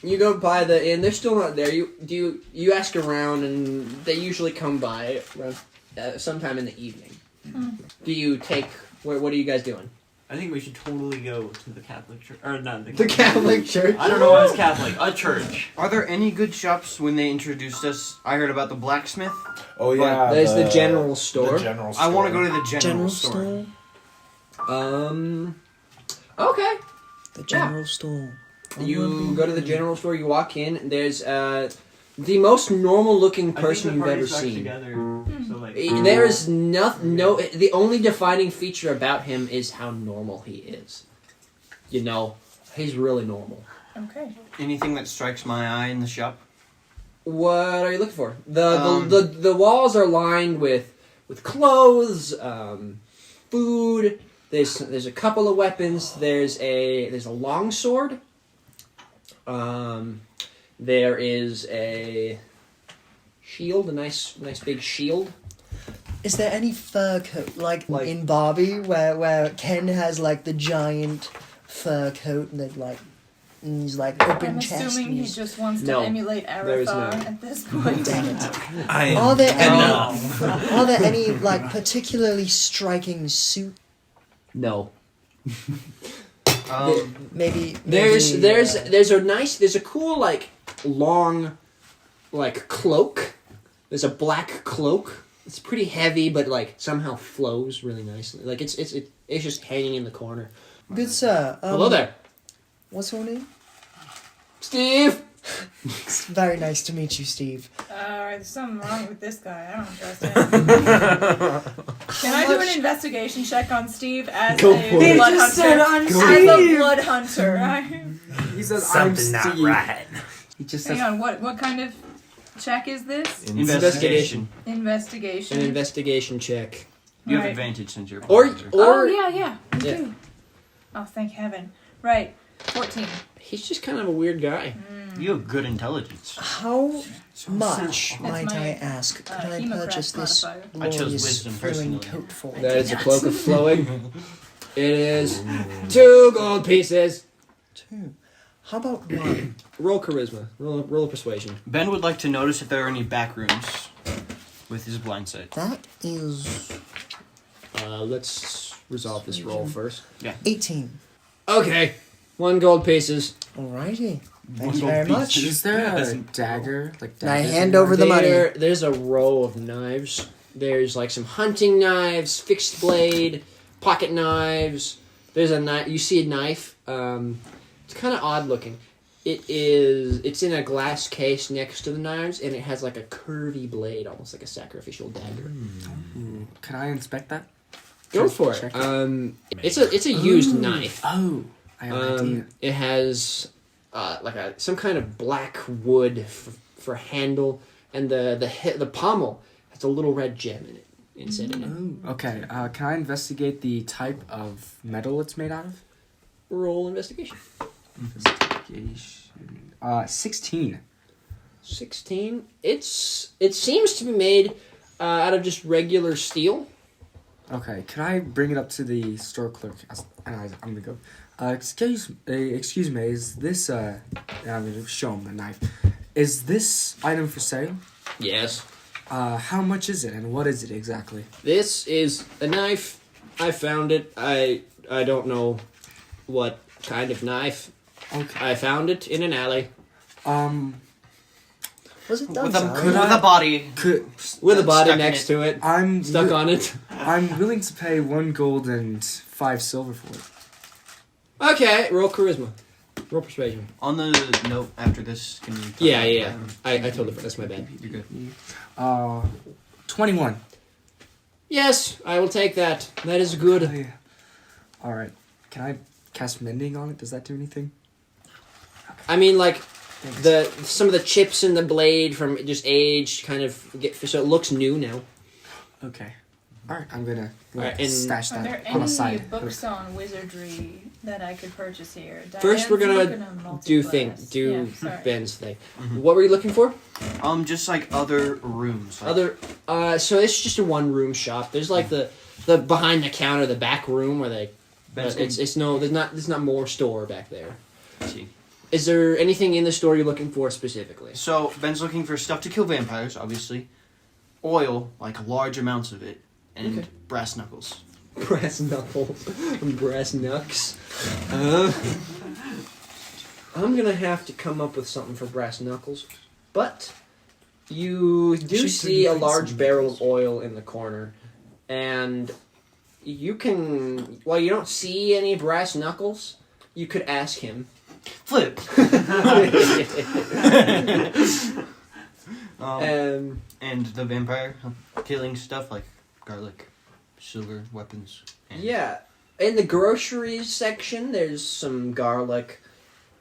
You go by the inn. They're still not there. You ask around, and they usually come by around, sometime in the evening. Do you take? What are you guys doing? I think we should totally go to the Catholic church. Or not The Catholic Church. I don't know why it's Catholic. A church. Are there any good shops when they introduced us? I heard about the blacksmith. Oh yeah. There's the general store. The general store. I want to go to the general store. store. Okay. The general store. You go to the general store. You walk in. There's the most normal-looking person you've ever seen. Together, so like, There is no. The only defining feature about him is how normal he is. You know, he's really normal. Okay. Anything that strikes my eye in the shop? What are you looking for? The walls are lined with clothes, food. There's a couple of weapons. There's a long sword. There is a shield, a nice big shield. Is there any fur coat like in Barbie where Ken has like the giant fur coat and then like And he's like open I'm chest. assuming and he he's- just wants to No, emulate there is Arathar none. at this point. Dang it. I am Are there any? enough. Are there any like particularly striking suit? No. Maybe There's maybe, there's a cool like long like cloak. There's a black cloak. It's pretty heavy, but like somehow flows really nicely. Like it's just hanging in the corner. Good sir. Hello there, What's your name? Steve. It's very nice to meet you, Steve. There's something wrong with this guy. I don't trust him. Can I do an investigation check on Steve as Go a for it. blood He just hunter? said I'm As Steve. a blood hunter. He says I'm Something not Steve. right. He just says Hang on, what kind of check is this? Investigation. Investigation. An investigation check. You have Right. advantage since you're a Or hunter. Oh, yeah, we Yeah. do. Oh, thank heaven. Right, 14. He's just kind of a weird guy. You have good intelligence. How much, might my, I ask, could I hemocraft purchase this modifier. I chose glorious wisdom flowing personally. coat for? That is a cloak of flowing. It is 2 gold pieces. 2. How about 1? Roll charisma. Roll persuasion. Ben would like to notice if there are any back rooms with his blind sight. That is Let's resolve this roll first. 18. Okay, 1 gold pieces. Alrighty. Thank you very much. Is there Yeah, a that's- dagger? Like And I daggers hand in over the money. There's a row of knives. There's like some hunting knives, fixed blade, pocket knives. There's a knife. You see a knife. It's kind of odd looking. It's in a glass case next to the knives, and it has like a curvy blade, almost like a sacrificial dagger. Can I inspect that? Go for it. Check It's a used knife. Oh, I have an idea. It has some kind of black wood for handle, and the pommel has a little red gem in it instead of it. Okay, can I investigate the type of metal it's made out of? Roll investigation. Investigation. 16. 16. It seems to be made out of just regular steel. Okay, can I bring it up to the store clerk? And I'm gonna go. Excuse me, is this and I'm gonna show him the knife. Is this item for sale? Yes. How much is it, and what is it exactly? This is a knife. I found it. I don't know what kind of knife. Okay. I found it in an alley Was it done, With a, Sally? with a body. with a body Stuck in next it. to it, I'm stuck on it. I'm willing to pay 1 gold and 5 silver for it. Okay, roll charisma. Roll persuasion. On the note after this, can you... Yeah. I totally forgot. That's my bad. You're good. 21. Yes, I will take that. That is good. All right. Can I cast mending on it? Does that do anything? I mean, like some of the chips in the blade from just age kind of get so it looks new now. Okay. All right. I'm gonna Alright, and- stash Are there that on the any side. books on wizardry that I could purchase here? First, we're Diane's gonna looking at do multi-class. Yeah, sorry. Ben's thing. What were you looking for? Just like other rooms. Like, So it's just a 1-room shop. There's like the behind the counter, the back room where they. Ben's There's not more store back there. see. Is there anything in the store you're looking for specifically? So, Ben's looking for stuff to kill vampires, obviously. Oil, like large amounts of it. And Okay. brass knuckles. Brass knuckles, brass knucks. I'm gonna have to come up with something for brass knuckles, but you do Should see a find large some barrel knuckles. of oil in the corner, and you can. While you don't see any brass knuckles, you could ask him. Flip! Um, And the vampire killing stuff like garlic, silver, weapons. And yeah, in the groceries section, there's some garlic.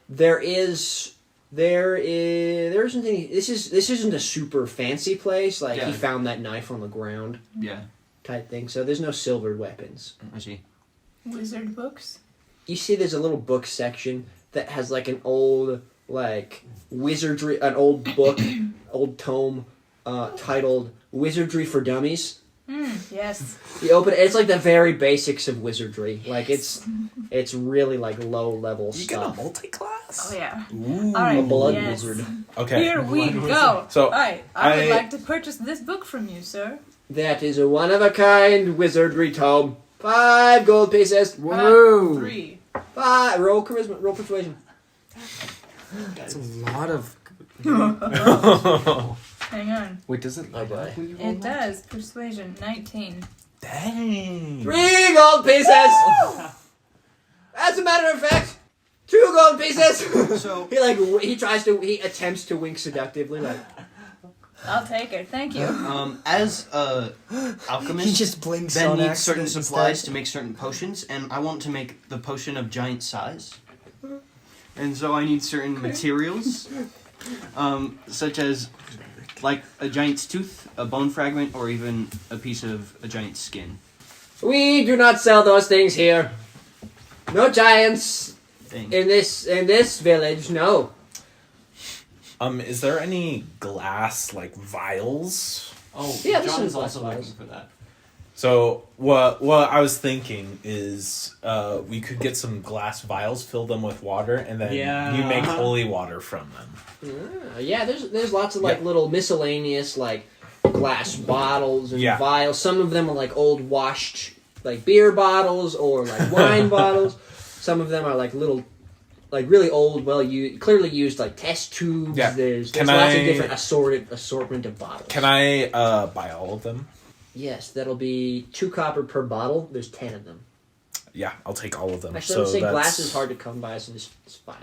There isn't any. This isn't a super fancy place. Like he Yeah. found that knife on the ground Yeah, type thing. So there's no silvered weapons. I see. Wizard books? You see, there's a little book section that has like an old wizardry, an old book, old tome, titled "Wizardry for Dummies." Yes. You open it, it's like the very basics of wizardry. Like it's really like low level You stuff. got a multi-class? Oh yeah. Ooh. All right. A blood yes. wizard. Okay. Here we go. So, All right. I would like to purchase this book from you, sir. That is a one-of-a-kind wizardry tome. 5 gold pieces. Whoa. 3. 5. Roll charisma. Roll persuasion. That's a lot of. Hang on. Wait, does it? Oh, boy. It does. Persuasion 19. Dang. 3 gold pieces. As a matter of fact, 2 gold pieces. So he attempts to wink seductively, like. I'll take it. Thank you. as a alchemist, He just blinks Ben on needs certain accident supplies instead. to make certain potions, and I want to make the potion of giant size. And so I need certain materials, such as like a giant's tooth, a bone fragment, or even a piece of a giant's skin. We do not sell those things here. No giants Thing. in this village. No. Is there any glass like vials? Oh, Yeah, this John is is also glass looking for that. So what I was thinking is we could get some glass vials, fill them with water, and then you make holy water from them. Yeah, there's lots of little miscellaneous glass bottles and vials. Some of them are like old washed beer bottles or wine bottles. Some of them are little really old, clearly used test tubes. Yeah. There's lots of different assortment of bottles. Can I buy all of them? Yes, that'll be 2 copper per bottle. There's 10 of them. Yeah, I'll take all of them. Actually, I would say glass is hard to come by, so just buy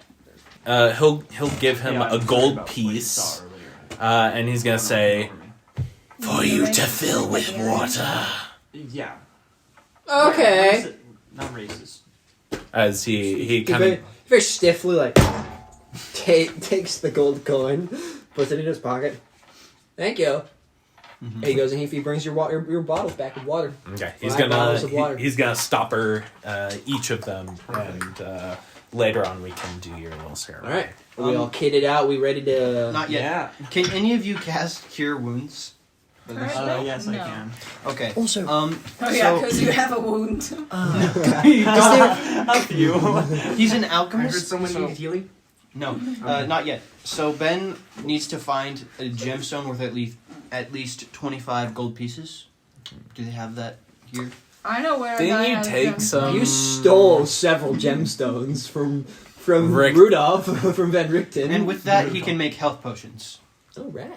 it. He'll give him a gold piece, and he's gonna say, For you to fill with water. Yeah. Okay. Not raises. as he kind of very stiffly takes the gold coin, puts it in his pocket. Thank you. Mm-hmm. And he goes and he brings your bottles back with water. Okay, he's gonna stopper each of them, and later on we can do your little ceremony. All right, are we all kitted out? We ready to? Not yet. Yeah. Can any of you cast Cure Wounds? Yes, No. I can. Okay. Also, Oh yeah, because you have a wound. A few. He's an I heard alchemist. someone so- needed healing. No, not yet. So Ben needs to find a gemstone worth at least 25 gold pieces. Do they have that here? I know where. Didn't a guy you has take them. some? You stole several gemstones from Rick. Rudolph from Van Richten. And with that, he can make health potions. Oh, rad.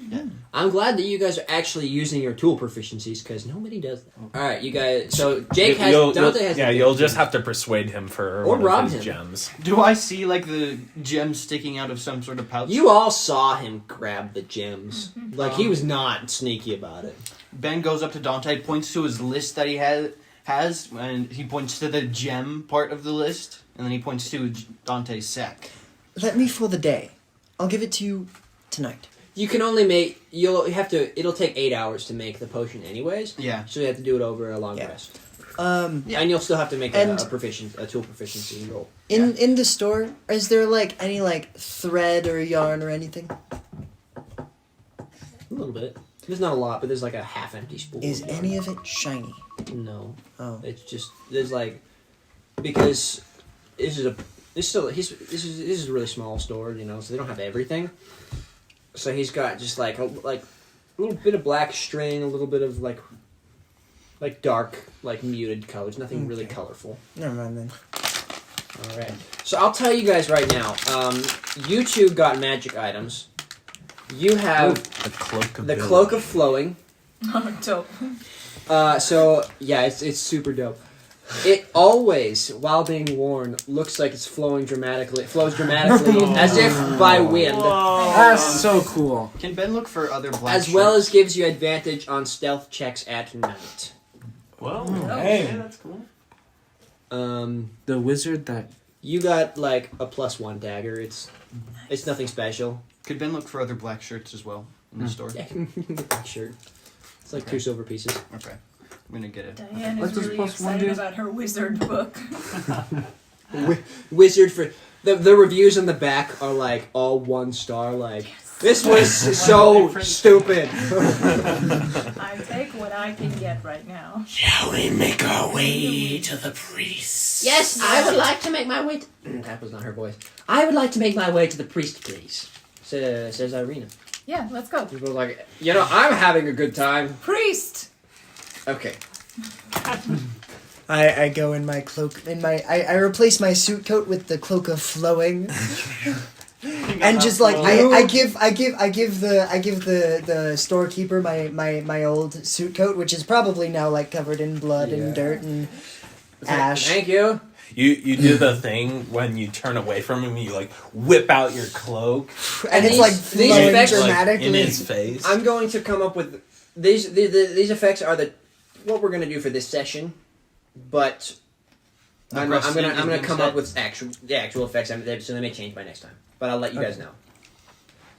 Yeah. I'm glad that you guys are actually using your tool proficiencies because nobody does that. All right, you guys. So Jake has Dante has. You'll just have to persuade him for Or one rob of his him. gems. Do I see the gems sticking out of some sort of pouch? You all saw him grab the gems. He was not sneaky about it. Ben goes up to Dante, points to his list that he has, and he points to the gem part of the list, and then he points to Dante's sack. let me for the day. I'll give it to you tonight. You can only make. It'll take 8 hours to make the potion, anyways. Yeah. So you have to do it over a long Yeah. rest. Yeah. And you'll still have to make And- a tool proficiency roll. In the store, is there any thread or yarn or anything? A little bit. There's not a lot, but there's a half-empty spool. Is any of it shiny? No. Oh. It's just there's because this is a really small store, so they don't have everything. So he's got just a little bit of black string, a little bit of dark muted colors, nothing really colorful. Never mind then. All right. So I'll tell you guys right now. You two got magic items. You have The the cloak of flowing. Oh, dope. It's super dope. It always, while being worn, looks like it's flows dramatically, as if by wind, That's so cool. Can Ben look for other black as well shirts? as gives you advantage on stealth checks at night. Whoa. Hey. Okay, that's cool. The wizard that. You got a +1 dagger. It's nothing special. Could Ben look for other black shirts as well in the store? Yeah, black shirt. It's 2 silver pieces. Okay. I'm gonna get it. Diane What is does really +1 excited do? about her wizard book. Wizard for the reviews on the back are all 1 star. This was so stupid. I take what I can get right now. Shall we make our way to the priest? Yes, I would like to make my way. That was not her voice. I would like to make my way to the priest, please. Says Irina. Yeah, let's go. She goes like, I'm having a good time. Priest! Okay. I go in my cloak. I replace my suit coat with the cloak of flowing. And just like I give the storekeeper my old suit coat, which is probably now like covered in blood and dirt and ash. Thank you. You do the thing when you turn away from him, you like whip out your cloak And it's like these flowing effects dramatically. in his face. I'm going to come up with these effects are what we're going to do for this session, but I'm gonna come up with actual effects. So they may change by next time, but I'll let you guys know.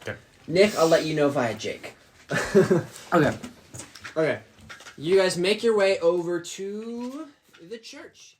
Okay. Nick, I'll let you know via Jake. Okay. Okay. You guys make your way over to the church.